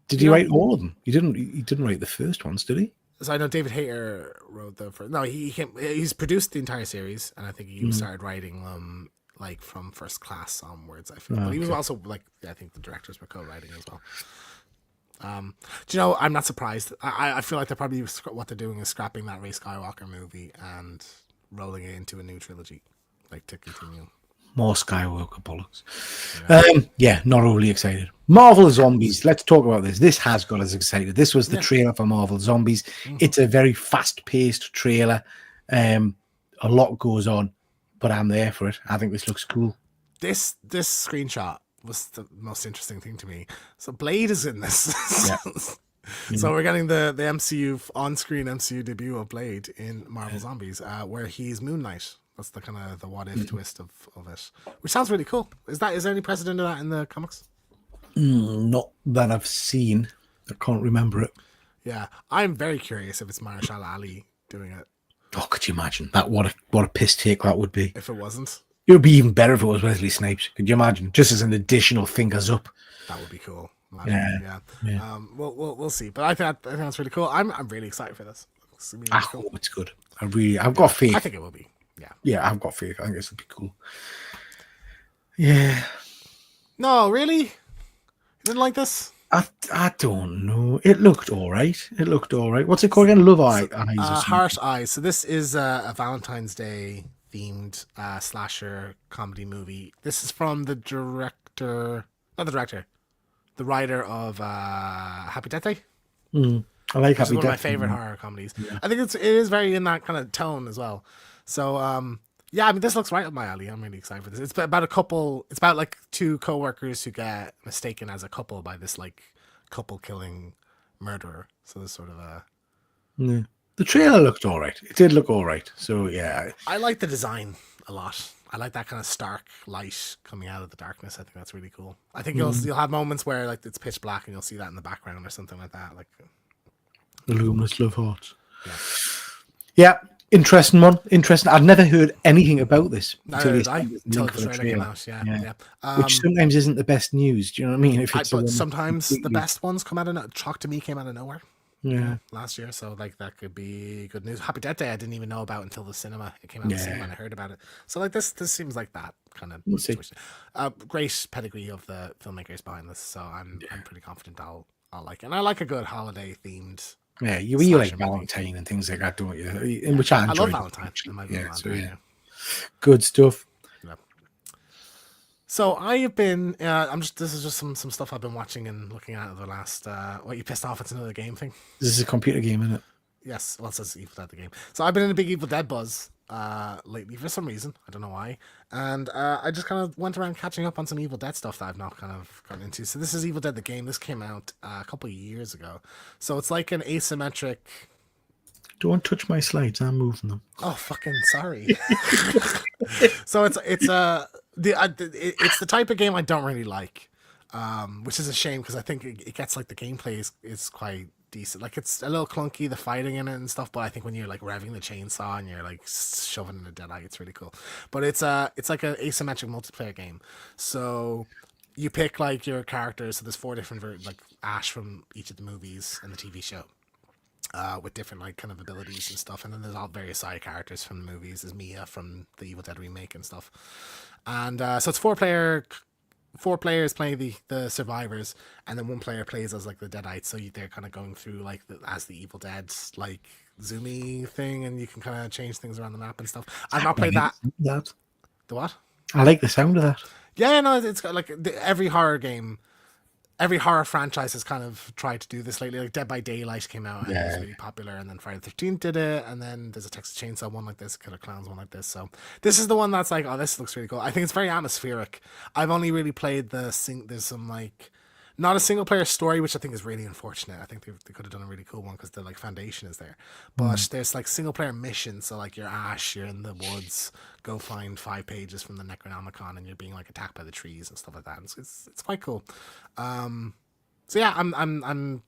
[SPEAKER 1] did he write all of them? He didn't write the first ones, did he?
[SPEAKER 2] So I know David Hayter wrote the first. No, he's produced the entire series, and I think he started writing them like from First Class onwards. I feel, but he was also like I think the directors were co-writing as well. Do you know? I'm not surprised. I feel like they're probably what they're doing is scrapping that Rey Skywalker movie and rolling it into a new trilogy, like to continue.
[SPEAKER 1] More Skywalker bollocks. Not overly excited. Marvel Zombies. Let's talk about this. This has got us excited. This was the trailer for Marvel Zombies. It's a very fast-paced trailer. A lot goes on, but I'm there for it. I think this looks cool.
[SPEAKER 2] This screenshot was the most interesting thing to me. So Blade is in this. So we're getting the MCU on-screen MCU debut of Blade in Marvel Zombies, where he's Moon Knight. That's the kind of the what if twist of it, which sounds really cool. Is there any precedent of that in the comics?
[SPEAKER 1] Not that I've seen. I can't remember it.
[SPEAKER 2] Yeah, I'm very curious if it's Marshall Ali doing it.
[SPEAKER 1] Oh, could you imagine that? What a piss take that would be.
[SPEAKER 2] If it wasn't,
[SPEAKER 1] it would be even better if it was Wesley Snipes. Could you imagine? Just as an additional fingers up.
[SPEAKER 2] That would be cool. Yeah. We'll see. But I think that's really cool. I'm really excited for this.
[SPEAKER 1] I hope it's good. I've got faith.
[SPEAKER 2] I think it will be.
[SPEAKER 1] Yeah, I've got faith. I think this will be cool. Yeah.
[SPEAKER 2] No, really? You didn't like this?
[SPEAKER 1] I don't know. It looked all right. What's it called again? Love Eyes.
[SPEAKER 2] Heart Eyes. So this is a Valentine's Day themed slasher comedy movie. This is from the writer of Happy Death Day.
[SPEAKER 1] I like Happy Death Day.
[SPEAKER 2] One of my favorite horror comedies. Yeah. I think it is very in that kind of tone as well. So, I mean, this looks right up my alley. I'm really excited for this. It's about a couple. It's about like two co-workers who get mistaken as a couple by this like couple-killing murderer. So there's sort of a.
[SPEAKER 1] Yeah. The trailer looked all right. It did look all right. So yeah,
[SPEAKER 2] I like the design a lot. I like that kind of stark light coming out of the darkness. I think that's really cool. I think you'll have moments where like it's pitch black and you'll see that in the background or something like that. Like
[SPEAKER 1] the luminous love hearts. Yeah. Interesting one. Interesting. I'd never heard anything about this
[SPEAKER 2] Until
[SPEAKER 1] you
[SPEAKER 2] the
[SPEAKER 1] sent us the link for the
[SPEAKER 2] trailer came
[SPEAKER 1] trailer.
[SPEAKER 2] out. Yeah.
[SPEAKER 1] Which sometimes isn't the best news. Do you know what I mean? If it's
[SPEAKER 2] But sometimes the best ones come out of Chalk to me came out of nowhere.
[SPEAKER 1] Yeah.
[SPEAKER 2] Last year, so like that could be good news. Happy Death Day I didn't even know about until the cinema. It came out in the cinema and I heard about it. So like this seems like that kind of situation. Great pedigree of the filmmakers behind this, so I'm pretty confident I'll like it. And I like a good holiday themed.
[SPEAKER 1] Yeah, you like Valentine and things like that, don't you? In which I enjoy.
[SPEAKER 2] I love Valentine.
[SPEAKER 1] Good stuff.
[SPEAKER 2] Yeah. So I have been. This is just some stuff I've been watching and looking at over the last. What, you pissed off? It's another game thing.
[SPEAKER 1] This is a computer game, isn't it?
[SPEAKER 2] Yes. Well, it says Evil Dead the game. So I've been in a big Evil Dead buzz lately for some reason. I don't know why. And I just kind of went around catching up on some Evil Dead stuff that I've not kind of gotten into. So this is Evil Dead the game. This came out a couple of years ago. So it's like an asymmetric.
[SPEAKER 1] Don't touch my slides. I'm moving them.
[SPEAKER 2] Oh, fucking sorry. So it's the type of game I don't really like, which is a shame because I think it gets like the gameplay is quite decent. Like it's a little clunky, the fighting in it and stuff, but I think when you're like revving the chainsaw and you're like shoving in a dead eye, it's really cool. But it's like an asymmetric multiplayer game. So you pick like your characters. So there's 4 different like Ash from each of the movies and the TV show. With different like kind of abilities and stuff, and then there's all various side characters from the movies. There's Mia from the Evil Dead remake and stuff, and so it's 4 players playing the survivors, and then 1 player plays as like the Deadites. So they're kind of going through like as the Evil Dead like zoomy thing, and you can kind of change things around the map and stuff. I've not played that. The what?
[SPEAKER 1] I like the sound of that.
[SPEAKER 2] Yeah, no, it's got like every horror game. Every horror franchise has kind of tried to do this lately. Like Dead by Daylight came out and it was really popular, and then Friday the 13th did it, and then there's a Texas Chainsaw one like this, Killer Clowns one like this. So this is the one that's like, oh, this looks really cool. I think it's very atmospheric. I've only really played there's some like not a single player story, which I think is really unfortunate. I think they could have done a really cool one because the like foundation is there, but there's like single player missions. So like you're Ash, you're in the woods, go find 5 pages from the Necronomicon, and you're being like attacked by the trees and stuff like that. It's quite cool. So yeah, I'm.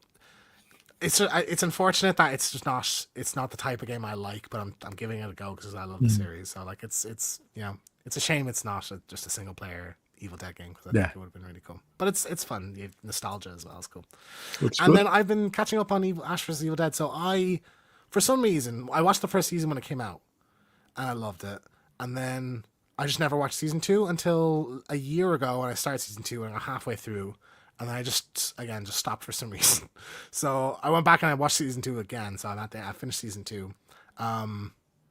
[SPEAKER 2] It's unfortunate that it's not the type of game I like, but I'm giving it a go because I love the series. So like it's it's a shame it's not just a single player Evil Dead game because I think it would have been really cool. But it's fun. You have nostalgia as well. It's cool. Then I've been catching up on Ash vs Evil Dead. So for some reason, I watched the first season when it came out, and I loved it. And then I just never watched season 2 until a year ago when I started season 2 and I got halfway through. And then I just stopped for some reason. So I went back and I watched season 2 again. So I'm at I finished season 2. And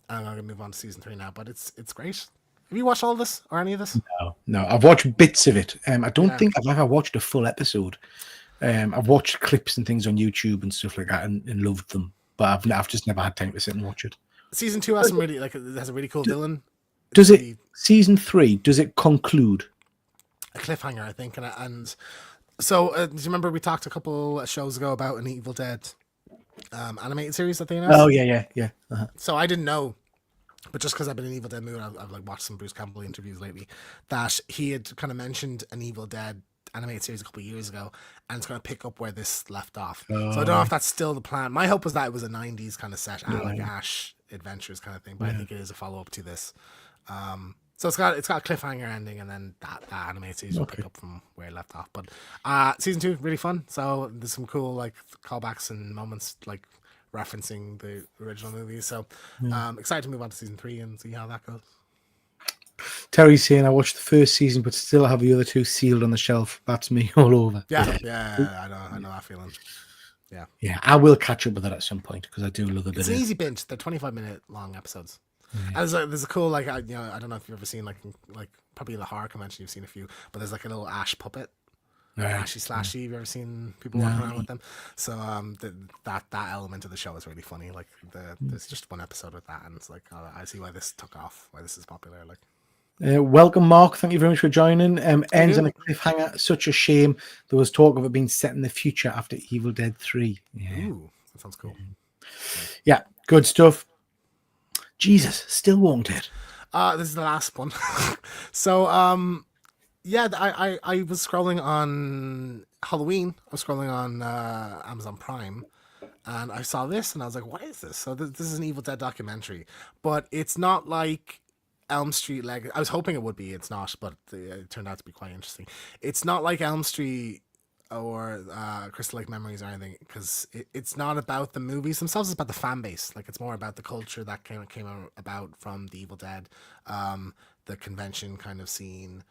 [SPEAKER 2] I'm going to move on to season 3 now. But it's great. Have you watched all this or any of this?
[SPEAKER 1] No. I've watched bits of it. I don't think I've ever watched a full episode. I've watched clips and things on YouTube and stuff like that and loved them. But I've just never had time to sit and watch it.
[SPEAKER 2] Season 2 has it has a really cool villain.
[SPEAKER 1] Does it, season 3, does it conclude?
[SPEAKER 2] A cliffhanger, I think. And so, do you remember we talked a couple shows ago about an Evil Dead animated series that they announced?
[SPEAKER 1] Oh, yeah. Uh-huh.
[SPEAKER 2] So I didn't know, but just because I've been in Evil Dead mood, I've like watched some Bruce Campbell interviews lately, that he had kind of mentioned an Evil Dead animated series a couple of years ago, and it's going to pick up where this left off. So I don't know if that's still the plan. My hope was that it was a 90s kind of set, like Ash Adventures kind of thing, but I think it is a follow-up to this. So it's got a cliffhanger ending, and then that animated series will pick up from where it left off. But season 2 really fun. So there's some cool like callbacks and moments like referencing the original movies. So excited to move on to season 3 and see how that goes.
[SPEAKER 1] Terry's saying I watched the first season, but still have the other 2 sealed on the shelf. That's me all over.
[SPEAKER 2] Yeah, I know that feeling.
[SPEAKER 1] Yeah, I will catch up with it at some point because I do love a bit.
[SPEAKER 2] It's an easy binge. They're 25-minute long episodes. And there's a cool like I don't know if you've ever seen like probably the horror convention you've seen a few, but there's like a little Ash puppet, Ashy Slashy. You've ever seen people walking around with them? So that element of the show is really funny. Like there's just one episode with that, and it's like I see why this took off, why this is popular. Like.
[SPEAKER 1] Welcome, Mark. Thank you very much for joining. Ends on a cliffhanger. Such a shame. There was talk of it being set in the future after Evil Dead 3. Yeah.
[SPEAKER 2] Ooh, that sounds cool.
[SPEAKER 1] Yeah, good stuff. Jesus, still Walking Dead.
[SPEAKER 2] This is the last one. So, I was scrolling on Halloween. I was scrolling on Amazon Prime, and I saw this and I was like, what is this? So this is an Evil Dead documentary, but it's not like Elm Street. Like I was hoping it would be. It's not, but it turned out to be quite interesting. It's not like Elm Street or Crystal Lake Memories or anything, because it's not about the movies themselves. It's about the fan base. Like it's more about the culture that came about from the Evil Dead, the convention kind of scene,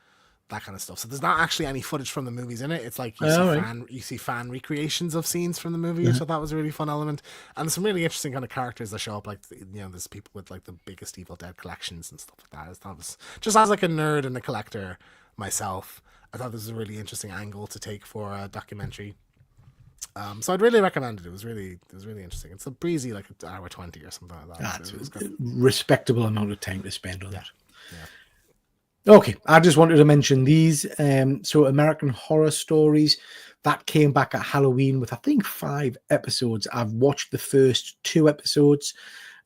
[SPEAKER 2] that kind of stuff. So there's not actually any footage from the movies in it. It's like you see fan recreations of scenes from the movie, which I thought was a really fun element. And there's some really interesting kind of characters that show up. Like, there's people with like the biggest Evil Dead collections and stuff like that. I thought it was, just as like a nerd and a collector myself, I thought this was a really interesting angle to take for a documentary. So I'd really recommend it. It was really interesting. It's a breezy, like an hour 20 or something like that.
[SPEAKER 1] That's a respectable amount of time to spend on that.
[SPEAKER 2] Yeah.
[SPEAKER 1] Okay, I just wanted to mention these. So American Horror Stories, that came back at Halloween with, I think, 5 episodes. I've watched the first 2 episodes.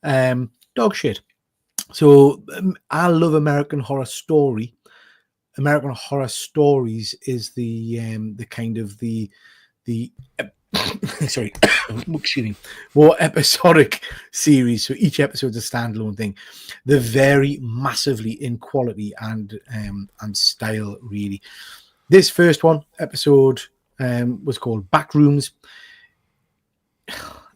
[SPEAKER 1] Dog shit. So I love American Horror Story. American Horror Stories is the kind of the sorry, excuse me, more episodic series. So each episode's a standalone thing. They're very massively in quality and style, really. This first one episode was called Backrooms.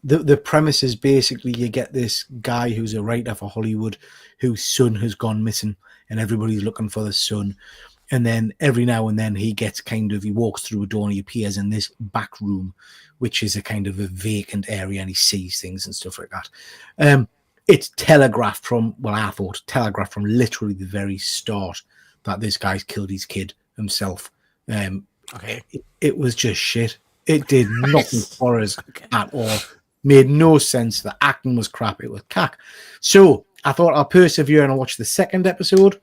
[SPEAKER 1] The premise is basically you get this guy who's a writer for Hollywood whose son has gone missing, and everybody's looking for the son. And then every now and then he walks through a door and he appears in this back room, which is a kind of a vacant area, and he sees things and stuff like that. It's telegraphed from literally the very start that this guy's killed his kid himself.
[SPEAKER 2] Okay.
[SPEAKER 1] It was just shit. It did nothing for us at all. Made no sense. The acting was crap. It was cack. So I thought I'll persevere and I'll watch the second episode,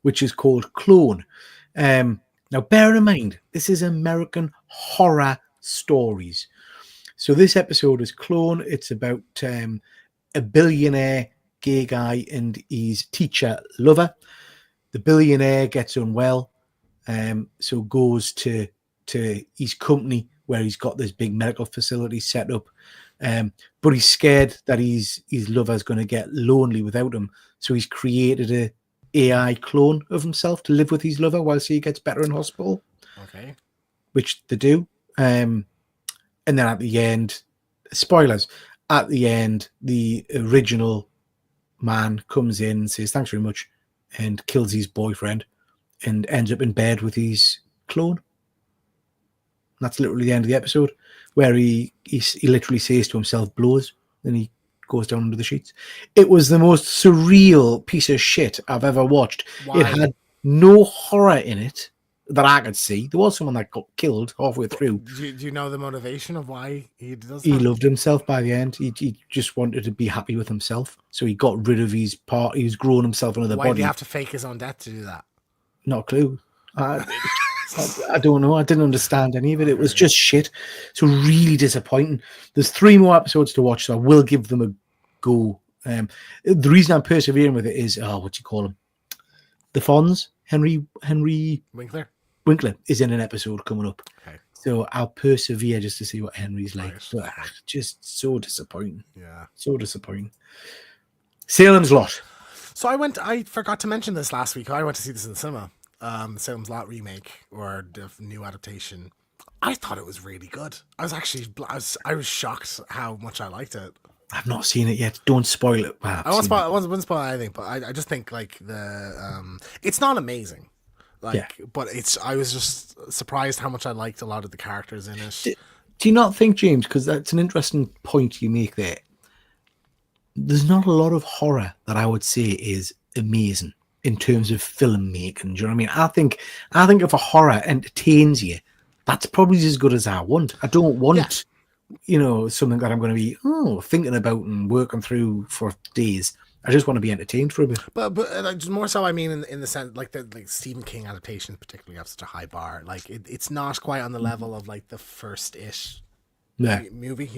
[SPEAKER 1] which is called Clone. Now, bear in mind, this is American Horror Stories. So this episode is Clone. It's about a billionaire gay guy and his teacher lover. The billionaire gets unwell, so goes to his company where he's got this big medical facility set up. But he's scared that his lover's going to get lonely without him. So he's created a AI clone of himself to live with his lover whilst he gets better in hospital.
[SPEAKER 2] Okay.
[SPEAKER 1] Which they do. And then at the end, spoilers, at the end, the original man comes in and says, thanks very much, and kills his boyfriend and ends up in bed with his clone. And that's literally the end of the episode, where he literally says to himself, blows, then he goes down under the sheets. It was the most surreal piece of shit I've ever watched. Why? It had no horror in it that I could see. There was someone that got killed halfway through.
[SPEAKER 2] Do you know the motivation of why he does that?
[SPEAKER 1] He loved himself by the end. He just wanted to be happy with himself. So he got rid of his part. He was growing himself another body.
[SPEAKER 2] Why did he have to fake his own death to do that?
[SPEAKER 1] Not a clue. I don't know. I didn't understand any of it. It was just shit. So really disappointing. There's 3 more episodes to watch, so I will give them a go. The reason I'm persevering with it is, what do you call him? The Fonz, Henry Winkler is in an episode coming up.
[SPEAKER 2] Okay.
[SPEAKER 1] So I'll persevere just to see what Henry's like. But just so disappointing.
[SPEAKER 2] Yeah.
[SPEAKER 1] So disappointing. Salem's Lot.
[SPEAKER 2] So I forgot to mention this last week. I went to see this in the cinema. The Salem's Lot remake or the new adaptation. I thought it was really good. I was shocked how much I liked it.
[SPEAKER 1] I've not seen it yet. Don't spoil it. Well,
[SPEAKER 2] I won't spoil anything, but I just think like it's not amazing. But I was just surprised how much I liked a lot of the characters in it.
[SPEAKER 1] Do you not think, James, because that's an interesting point you make there, there's not a lot of horror that I would say is amazing in terms of filmmaking. Do you know what I mean? I think if a horror entertains you, that's probably as good as I want. I don't want, something that I'm going to be thinking about and working through for days. I just want to be entertained for a bit.
[SPEAKER 2] But more so, I mean, in the sense like Stephen King adaptations, particularly, have such a high bar. Like it's not quite on the level of like the first-ish movie,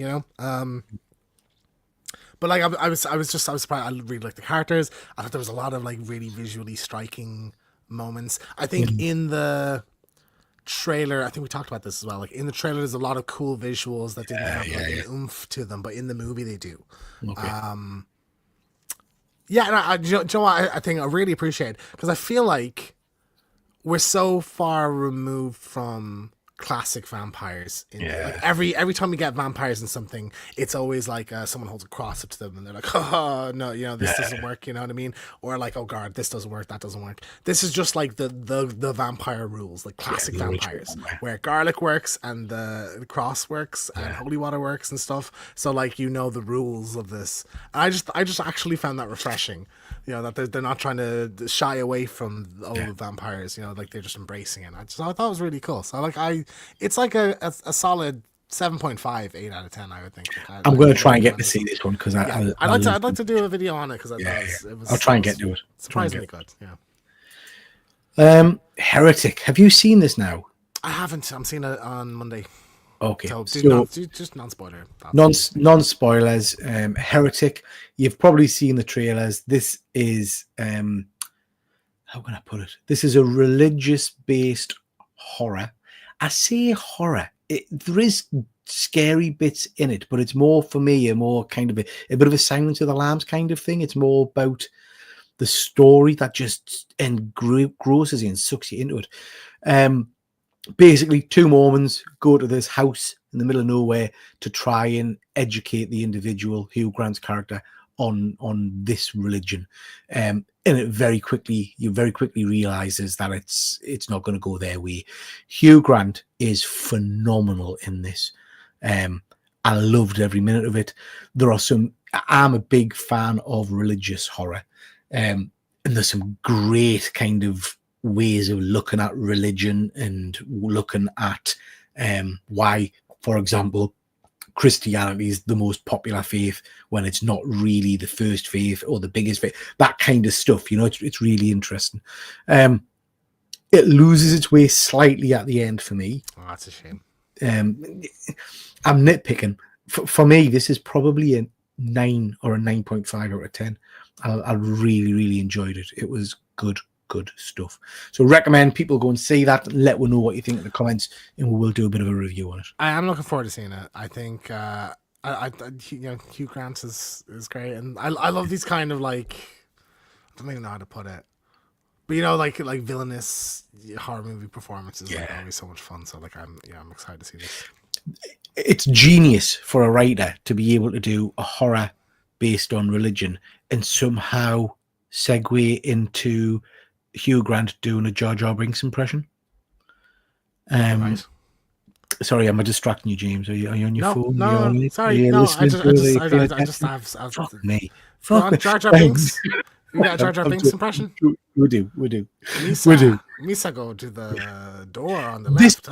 [SPEAKER 2] But like I was surprised. I really liked the characters. I thought there was a lot of like really visually striking moments. I think in the trailer, I think we talked about this as well. Like in the trailer, there's a lot of cool visuals that didn't have like an oomph to them, but in the movie they do.
[SPEAKER 1] Okay.
[SPEAKER 2] Yeah, and I you know what I think I really appreciate, because I feel like we're so far removed from classic vampires. Like every time we get vampires in something, it's always like someone holds a cross up to them and they're like, oh no, you know, this doesn't work, you know what I mean? Or like, oh god, this doesn't work, that doesn't work. This is just like the vampire rules, like classic vampires, where garlic works and the cross works and holy water works and stuff. So like, you know, the rules of this. And I just actually found that refreshing, you know, that they're not trying to shy away from the vampires, you know, like they're just embracing it. I thought it was really cool. So like it's like a solid 7.5, 8 out of 10, I would think.
[SPEAKER 1] I'm going to try and get to see this one, because
[SPEAKER 2] I'd like to do a video on it, because it was
[SPEAKER 1] I'll try and get to it.
[SPEAKER 2] Surprisingly good. Yeah.
[SPEAKER 1] Heretic. Have you seen this now?
[SPEAKER 2] I haven't. I'm seeing it on Monday.
[SPEAKER 1] Okay,
[SPEAKER 2] So just non-spoiler.
[SPEAKER 1] Non-spoilers. Heretic. You've probably seen the trailers. This is how can I put it? This is a religious-based horror. I say horror. There is scary bits in it, but it's more, for me, a more kind of a bit of a Silence of the Lambs kind of thing. It's more about the story that just engrosses you and sucks you into it. Basically, two Mormons go to this house in the middle of nowhere to try and educate the individual, Hugh Grant's character, on this religion. And it very quickly realizes that it's not going to go their way. Hugh Grant is phenomenal in this. I loved every minute of it. I'm a big fan of religious horror. And there's some great kind of ways of looking at religion and looking at why, for example, Christianity is the most popular faith when it's not really the first faith or the biggest faith. That kind of stuff, you know, it's really interesting. It loses its way slightly at the end for me.
[SPEAKER 2] Oh, that's a shame.
[SPEAKER 1] I'm nitpicking. For me, this is probably a 9 or a 9.5 out of 10. I really, really enjoyed it. It was good stuff. So recommend people go and see that and let us know what you think in the comments, and we will do a bit of a review on it.
[SPEAKER 2] I am looking forward to seeing it. I think you know, Hugh Grant is great, and I love these kind of, like, I don't even know how to put it, but you know, like villainous horror movie performances are always so much fun. So like I'm excited to see this.
[SPEAKER 1] It's genius for a writer to be able to do a horror based on religion and somehow segue into Hugh Grant doing a Jar Jar Binks impression.
[SPEAKER 2] Right.
[SPEAKER 1] Sorry, am I distracting you, James? Are you on your phone?
[SPEAKER 2] No, sorry. No, I just have
[SPEAKER 1] Fuck me.
[SPEAKER 2] Jar Jar Binks. You got a Jar Jar Binks impression?
[SPEAKER 1] We do.
[SPEAKER 2] Misa go to the door on the left.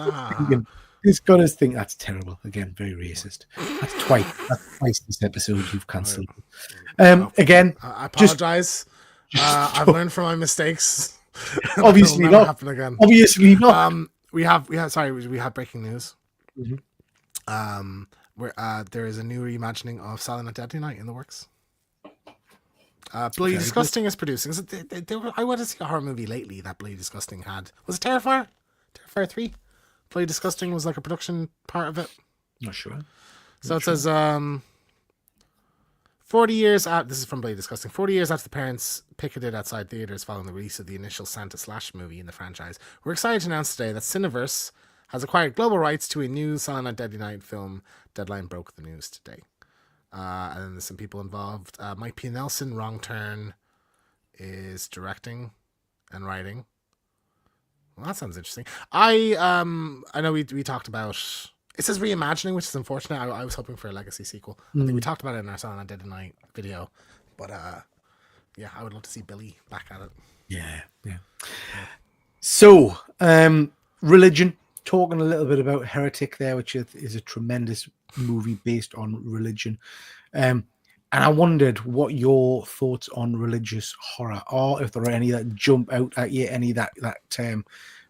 [SPEAKER 1] This got us think that's terrible. Again, very racist. That's twice this episode you've cancelled. Again,
[SPEAKER 2] I apologize. I've learned from my mistakes.
[SPEAKER 1] Obviously not.
[SPEAKER 2] Happen again.
[SPEAKER 1] Obviously not.
[SPEAKER 2] We have breaking news.
[SPEAKER 1] Mm-hmm.
[SPEAKER 2] Where there is a new reimagining of Silent Night Deadly Night in the works. Bloody Disgusting is producing. I want to see a horror movie lately that Bloody Disgusting had. Was it Terrifier? Terrifier 3? Bloody Disgusting was like a production part of it.
[SPEAKER 1] Not sure.
[SPEAKER 2] So it says 40 years after, this is from Bloody Disgusting, 40 years after the parents picketed outside theaters following the release of the initial Santa Slash movie in the franchise, we're excited to announce today that Cineverse has acquired global rights to a new Silent Night Deadly Night film. Deadline broke the news today. And then there's some people involved. Mike P. Nelson, Wrong Turn, is directing and writing. Well, that sounds interesting. I know we talked about, it says reimagining, which is unfortunate. I was hoping for a legacy sequel. I think we talked about it in our Silent Night Deadly Night video. But yeah, I would love to see Billy back at it.
[SPEAKER 1] Yeah. So, religion. Talking a little bit about Heretic there, which is a tremendous movie based on religion. And I wondered what your thoughts on religious horror are, if there are any that jump out at you, any that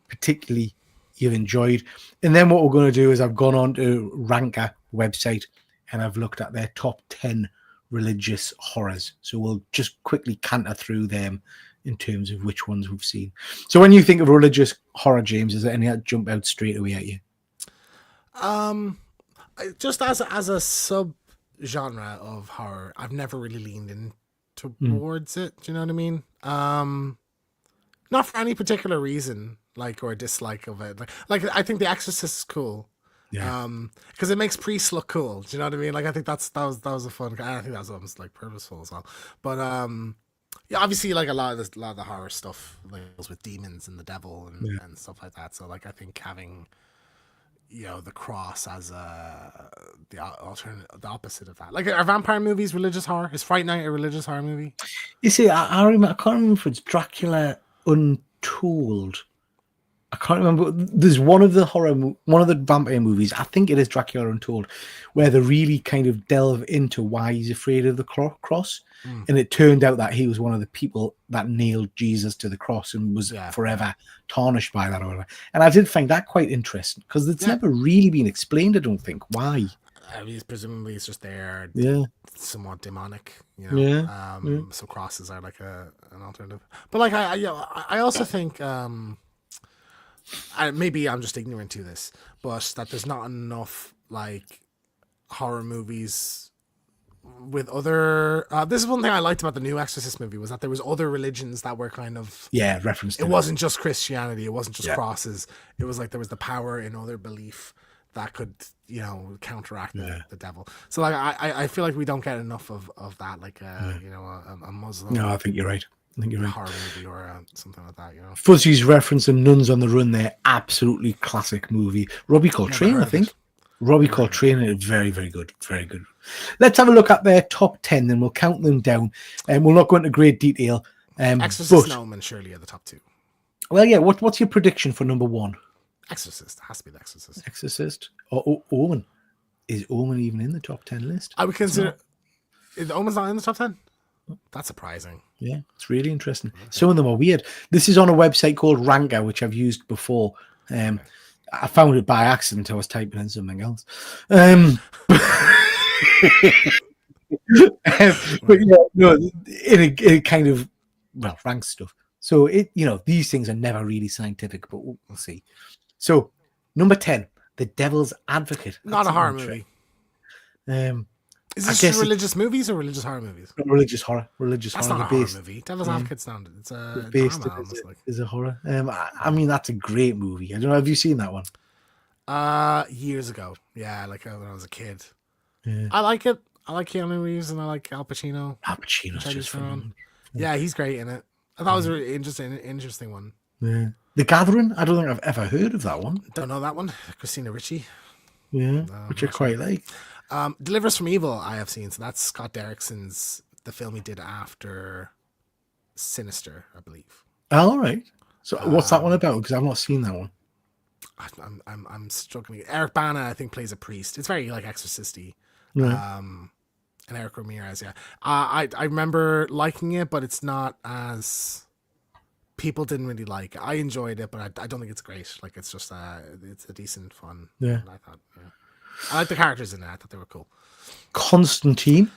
[SPEAKER 1] particularly you've enjoyed. And then what we're going to do is I've gone on to Ranker website and I've looked at their top 10 religious horrors. So we'll just quickly canter through them in terms of which ones we've seen. So when you think of religious horror, James, is there any that jump out straight away at you?
[SPEAKER 2] Just as a sub genre of horror, I've never really leaned in towards it. Do you know what I mean? Not for any particular reason, like, or dislike of it. Like I think The Exorcist is cool.
[SPEAKER 1] Yeah.
[SPEAKER 2] Because it makes priests look cool. Do you know what I mean? Like, I think that was a fun. I think that was almost like purposeful as well. But yeah, obviously, like a lot of the horror stuff like deals with demons and the devil and stuff like that. So like, I think having, you know, the cross as the opposite of that. Like, are vampire movies religious horror? Is Fright Night a religious horror movie?
[SPEAKER 1] You see, I can't remember if it's Dracula Untold. I can't remember. There's one of the vampire movies, I think it is Dracula Untold, where they really kind of delve into why he's afraid of the cross. And it turned out that he was one of the people that nailed Jesus to the cross and was forever tarnished by that or whatever. And I did find that quite interesting because it's never really been explained, I don't think, why.
[SPEAKER 2] I mean, presumably it's just there, somewhat demonic, you know. So crosses are like an alternative. But like, I also think, maybe I'm just ignorant to this, but that there's not enough like horror movies with other. This is one thing I liked about the new Exorcist movie, was that there was other religions that were kind of
[SPEAKER 1] referenced.
[SPEAKER 2] It wasn't just Christianity. It wasn't just crosses. It was like there was the power in other belief that could, you know, counteract the devil. So like, I feel like we don't get enough of that, like you know, a Muslim.
[SPEAKER 1] No, I think you're right.
[SPEAKER 2] Horror movie or something like that, you know.
[SPEAKER 1] Fuzzy's referencing Nuns on the Run there. Absolutely classic movie. Robbie Coltrane, I think. Robbie Coltrane is very, very good. Very good. Let's have a look at their top 10, then we'll count them down. And we'll not go into great detail.
[SPEAKER 2] Exorcist and Omen surely are the top two.
[SPEAKER 1] Well, yeah, what's your prediction for number one?
[SPEAKER 2] Exorcist. It has to be The Exorcist.
[SPEAKER 1] Exorcist. Or Omen. Is Omen even in the top 10 list?
[SPEAKER 2] I would consider... Is Omen's not in the top 10? That's surprising.
[SPEAKER 1] Yeah, it's really interesting. Some of them are weird. This is on a website called Ranker, which I've used before. I found it by accident. I was typing in something else. But yeah, no, in a kind of, well, rank stuff. So these things are never really scientific, but we'll see. So number 10, The Devil's Advocate.
[SPEAKER 2] Not a horror movie. Is this religious movies or religious horror movies?
[SPEAKER 1] Religious horror.
[SPEAKER 2] That's not a horror movie. Devil's Advocate's not. It's a drama.
[SPEAKER 1] Is a horror. I mean, that's a great movie. I don't know. Have you seen that one?
[SPEAKER 2] Years ago. Yeah, like when I was a kid.
[SPEAKER 1] Yeah.
[SPEAKER 2] I like it. I like Keanu Reeves and I like Al Pacino.
[SPEAKER 1] Al Pacino's just fun.
[SPEAKER 2] Yeah, he's great in it. I thought it was a really interesting one.
[SPEAKER 1] Yeah. The Gathering. I don't think I've ever heard of that one.
[SPEAKER 2] Don't know that one. Christina Ricci.
[SPEAKER 1] Yeah, which I quite like.
[SPEAKER 2] Deliver Us from Evil I have seen, so that's Scott Derrickson's, the film he did after Sinister, I believe.
[SPEAKER 1] Oh, all right. So what's that one about? Because I've not seen that one.
[SPEAKER 2] I'm struggling. Eric Bana, I think, plays a priest. It's very like Exorcist-y.
[SPEAKER 1] Right.
[SPEAKER 2] And Eric Ramirez, yeah. I remember liking it, but it's not as people didn't really like it. I enjoyed it, but I don't think it's great. Like, it's just it's a decent fun.
[SPEAKER 1] Yeah.
[SPEAKER 2] I thought. Yeah. I like the characters in it. I thought they were cool.
[SPEAKER 1] Constantine.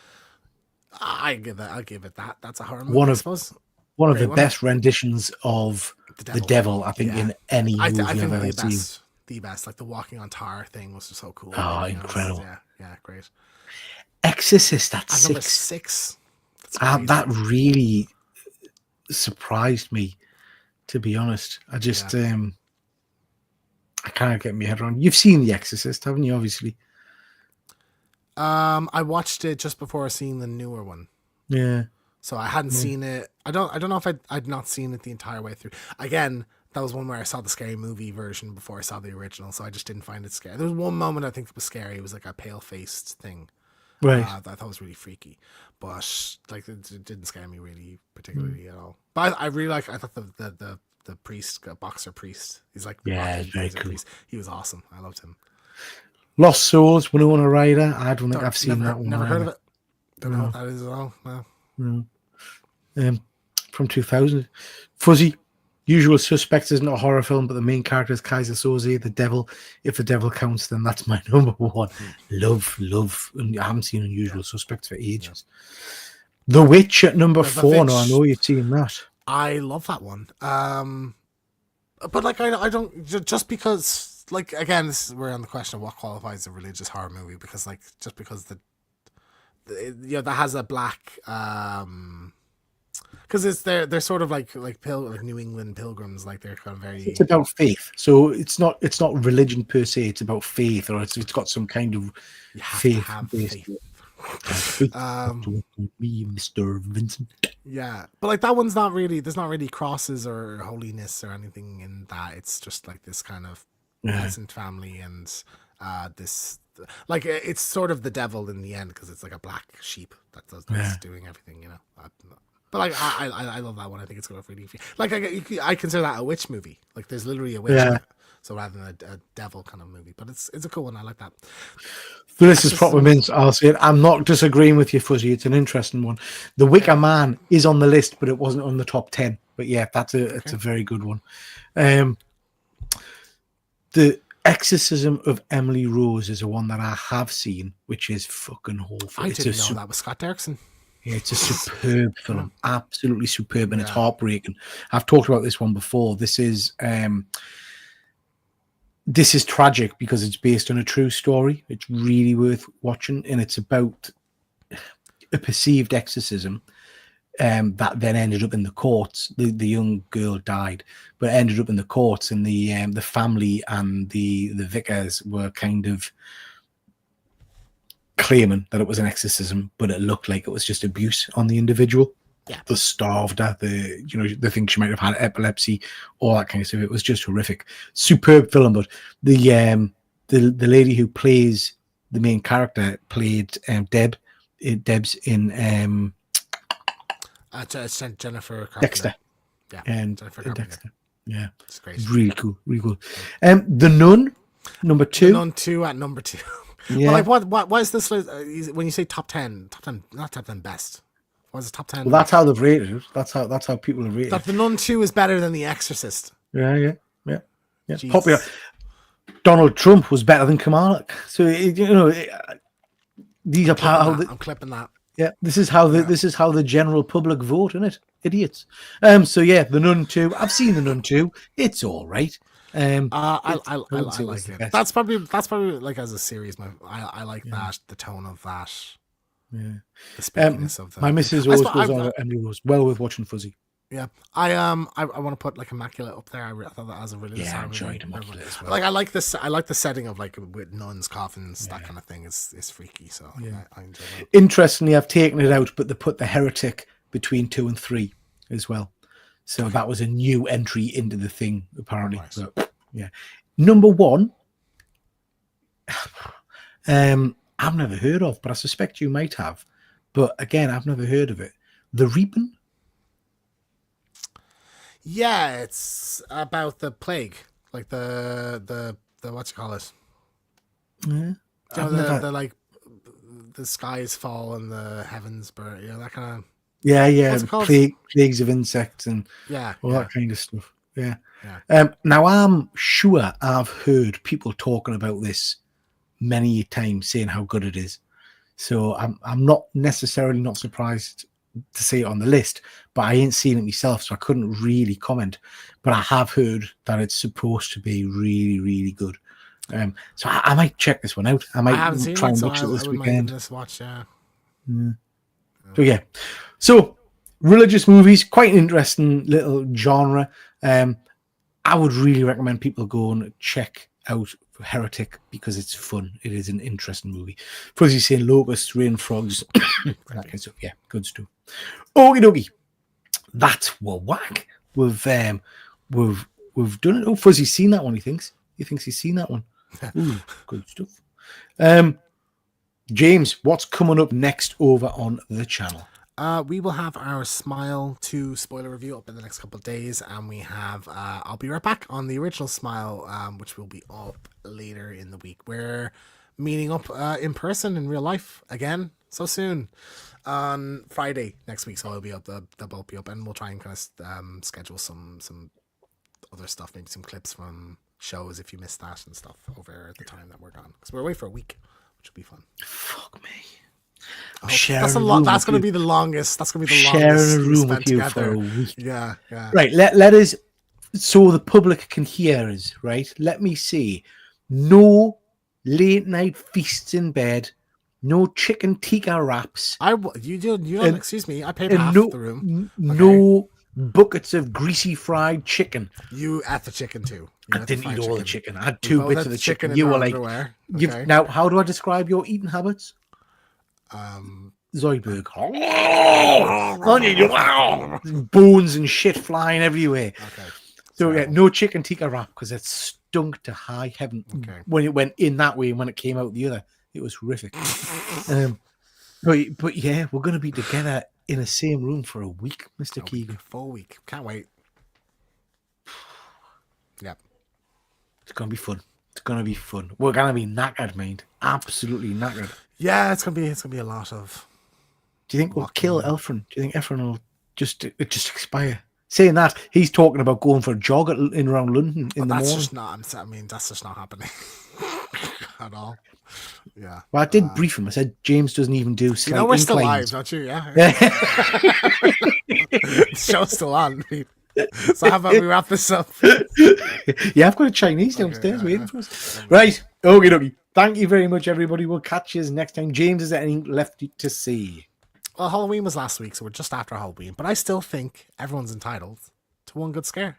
[SPEAKER 2] I'll give it that. That's a horror movie, I suppose.
[SPEAKER 1] One of the best renditions of the devil I think, in any movie I've ever seen.
[SPEAKER 2] The best. Like the walking on tar thing was just so cool.
[SPEAKER 1] Oh, incredible.
[SPEAKER 2] Yeah, great.
[SPEAKER 1] Exorcist, that's
[SPEAKER 2] number 6.
[SPEAKER 1] That really surprised me, to be honest. I just... I can't get my head around. You've seen The Exorcist, haven't you? Obviously.
[SPEAKER 2] I watched it just before seeing the newer one.
[SPEAKER 1] Yeah.
[SPEAKER 2] So I hadn't seen it. I don't know if I'd not seen it the entire way through. Again, that was one where I saw the scary movie version before I saw the original, so I just didn't find it scary. There was one moment I think it was scary. It was like a pale faced thing.
[SPEAKER 1] Right.
[SPEAKER 2] That I thought was really freaky, but like it didn't scare me really particularly at all. But I really like. I thought the priest, boxer priest. He's like,
[SPEAKER 1] very cool.
[SPEAKER 2] Priest. He was awesome. I loved him.
[SPEAKER 1] Lost Souls, Winona Ryder. I don't think I've seen that one.
[SPEAKER 2] Never heard of it. Don't know what that is at all. No.
[SPEAKER 1] From 2000. Fuzzy. Usual Suspects isn't a horror film, but the main character is Kaiser Soze, the devil. If the devil counts, then that's my number one. Love. And I haven't seen Unusual Suspects for ages. The Witch at number 4. No, I know you've seen that.
[SPEAKER 2] I love that one. But like I don't just because like again we're on the question of what qualifies a religious horror movie because like just because that has a black because it's they're sort of like New England pilgrims, like they're kind of
[SPEAKER 1] It's
[SPEAKER 2] very
[SPEAKER 1] about faith, so it's not religion per se. It's about faith, or it's got some kind of
[SPEAKER 2] you have to
[SPEAKER 1] faith
[SPEAKER 2] have
[SPEAKER 1] based.
[SPEAKER 2] faith.
[SPEAKER 1] Faith, me, Mr. Vincent.
[SPEAKER 2] Yeah, but like that one's not really. There's not really crosses or holiness or anything in that. It's just like this kind of peasant family and this like it's sort of the devil in the end because it's like a black sheep that's doing everything, you know. But like I love that one. I think it's going to really like I consider that a witch movie. Like there's literally a witch in it. So rather than a devil kind of movie, but it's a cool one. I like that.
[SPEAKER 1] So this is proper mince. I'll say it. I'm not disagreeing with you, Fuzzy. It's an interesting one. The Wicker Man is on the list, but it wasn't on the top 10. But yeah, it's a very good one. The Exorcism of Emily Rose is a one that I have seen, which is fucking awful.
[SPEAKER 2] I didn't know that was Scott Derrickson.
[SPEAKER 1] Yeah, it's a superb film, absolutely superb, and it's heartbreaking. I've talked about this one before. This is tragic because it's based on a true story. It's really worth watching, and it's about a perceived exorcism that then ended up in the courts. The young girl died, but ended up in the courts, and the family and the vicars were kind of claiming that it was an exorcism, but it looked like it was just abuse on the individual.
[SPEAKER 2] Yeah,
[SPEAKER 1] they starved her. They think she might have had epilepsy, all that kind of stuff. It was just horrific. Superb film, but the lady who plays the main character played Debs in
[SPEAKER 2] Jennifer Carpenter.
[SPEAKER 1] Dexter.
[SPEAKER 2] Yeah,
[SPEAKER 1] and
[SPEAKER 2] Jennifer Carpenter.
[SPEAKER 1] Dexter. Yeah,
[SPEAKER 2] it's great.
[SPEAKER 1] Really cool, really cool. The Nun, number 2.
[SPEAKER 2] The Nun 2 at number 2. Yeah. Well, like what is this? When you say top 10, not top 10 best. What is it, top 10?
[SPEAKER 1] Well, that's how they've rated it. That's how people have rated it.
[SPEAKER 2] That The Nun 2 is better than The Exorcist.
[SPEAKER 1] Yeah. Popular. Donald Trump was better than Kamala. So these are
[SPEAKER 2] I'm clipping that.
[SPEAKER 1] Yeah, this is how the general public vote, isn't it? Idiots. So yeah, The Nun 2. I've seen The Nun 2. It's all right.
[SPEAKER 2] I like it. That's probably like as a series. I like that, the tone of that.
[SPEAKER 1] Yeah,
[SPEAKER 2] the spookiness of that.
[SPEAKER 1] My missus always goes on and it was well worth watching Fuzzy.
[SPEAKER 2] Yeah, I want to put like Immaculate up there. I thought that as a really
[SPEAKER 1] I enjoyed Immaculate as well.
[SPEAKER 2] Like I like this. I like the setting of like with nuns, coffins, that kind of thing. It's freaky. So yeah, I enjoy that.
[SPEAKER 1] Interestingly, I've taken it out, but they put The Heretic between 2 and 3 as well. So that was a new entry into the thing, apparently. Nice. So, yeah. Number 1, I've never heard of, but I suspect you might have. But again, I've never heard of it. The Reaping?
[SPEAKER 2] Yeah, it's about the plague. Like the what you call it?
[SPEAKER 1] Yeah.
[SPEAKER 2] The like the skies fall and the heavens burn, that kind of.
[SPEAKER 1] Yeah, plagues of insects and all that kind of stuff. Yeah. Now I'm sure I've heard people talking about this many times, saying how good it is. So I'm not necessarily not surprised to see it on the list, but I ain't seen it myself, so I couldn't really comment. But I have heard that it's supposed to be really, really good. So I might check this one out. I might try and watch it this weekend. So yeah. So religious movies, quite an interesting little genre. I would really recommend people go and check out Heretic because it's fun. It is an interesting movie. Fuzzy saying locusts, rain frogs, that kind of stuff. Yeah, good stuff. Okie dokie. That's whack. We've done it. Oh, Fuzzy's seen that one. He thinks he's seen that one. Ooh, good stuff. James, what's coming up next over on the channel?
[SPEAKER 2] We will have our Smile 2 spoiler review up in the next couple of days, and we have I'll be right back on the original Smile, which will be up later in the week. We're meeting up in person in real life again so soon on Friday next week, so it'll be up. They'll both be up, and we'll try and kind of schedule some other stuff, maybe some clips from shows if you missed that and stuff over the time that we're gone, because we're away for a week, which will be fun.
[SPEAKER 1] Fuck me.
[SPEAKER 2] That's a lot. That's going to be the longest. That's going to be the longest
[SPEAKER 1] sharing a
[SPEAKER 2] we
[SPEAKER 1] room
[SPEAKER 2] spent
[SPEAKER 1] with you
[SPEAKER 2] together.
[SPEAKER 1] for a week.
[SPEAKER 2] Yeah.
[SPEAKER 1] Right. Let us, so the public can hear us. Right. Let me see. No late night feasts in bed. No chicken tikka wraps.
[SPEAKER 2] You don't. Excuse me. I paid
[SPEAKER 1] And
[SPEAKER 2] half the room.
[SPEAKER 1] No buckets of greasy fried chicken.
[SPEAKER 2] You ate the chicken too.
[SPEAKER 1] I didn't eat all the chicken. I had 2 bits of the chicken. You were like,
[SPEAKER 2] okay.
[SPEAKER 1] now, how do I describe your eating habits? Zoidberg. Bones and shit flying everywhere.
[SPEAKER 2] Okay.
[SPEAKER 1] So yeah, no chicken tikka wrap because it stunk to high heaven when it went in that way, and when it came out the other, it was horrific. But yeah, we're gonna be together in the same room for a week, Mr. Keegan.
[SPEAKER 2] Full week. Can't wait. Yep.
[SPEAKER 1] It's gonna be fun. It's gonna be fun. We're gonna be knackered, mind. Absolutely knackered.
[SPEAKER 2] Yeah, it's gonna be a lot of.
[SPEAKER 1] Do you think we'll kill Elfrin? Do you think Elfrin will just expire? Saying that, he's talking about going for a jog in around London in the morning.
[SPEAKER 2] That's just not happening at all. Yeah.
[SPEAKER 1] Well, I did brief him. I said James doesn't even do slight
[SPEAKER 2] we're still
[SPEAKER 1] inclines.
[SPEAKER 2] live, don't you? Yeah. The show's still on. So how about we wrap this up?
[SPEAKER 1] Yeah, I've got a Chinese downstairs waiting for us. Right. Okie dokie. Thank you very much, everybody. We'll catch you next time. James, is there anything left to see?
[SPEAKER 2] Well, Halloween was last week, so we're just after Halloween. But I still think everyone's entitled to one good scare.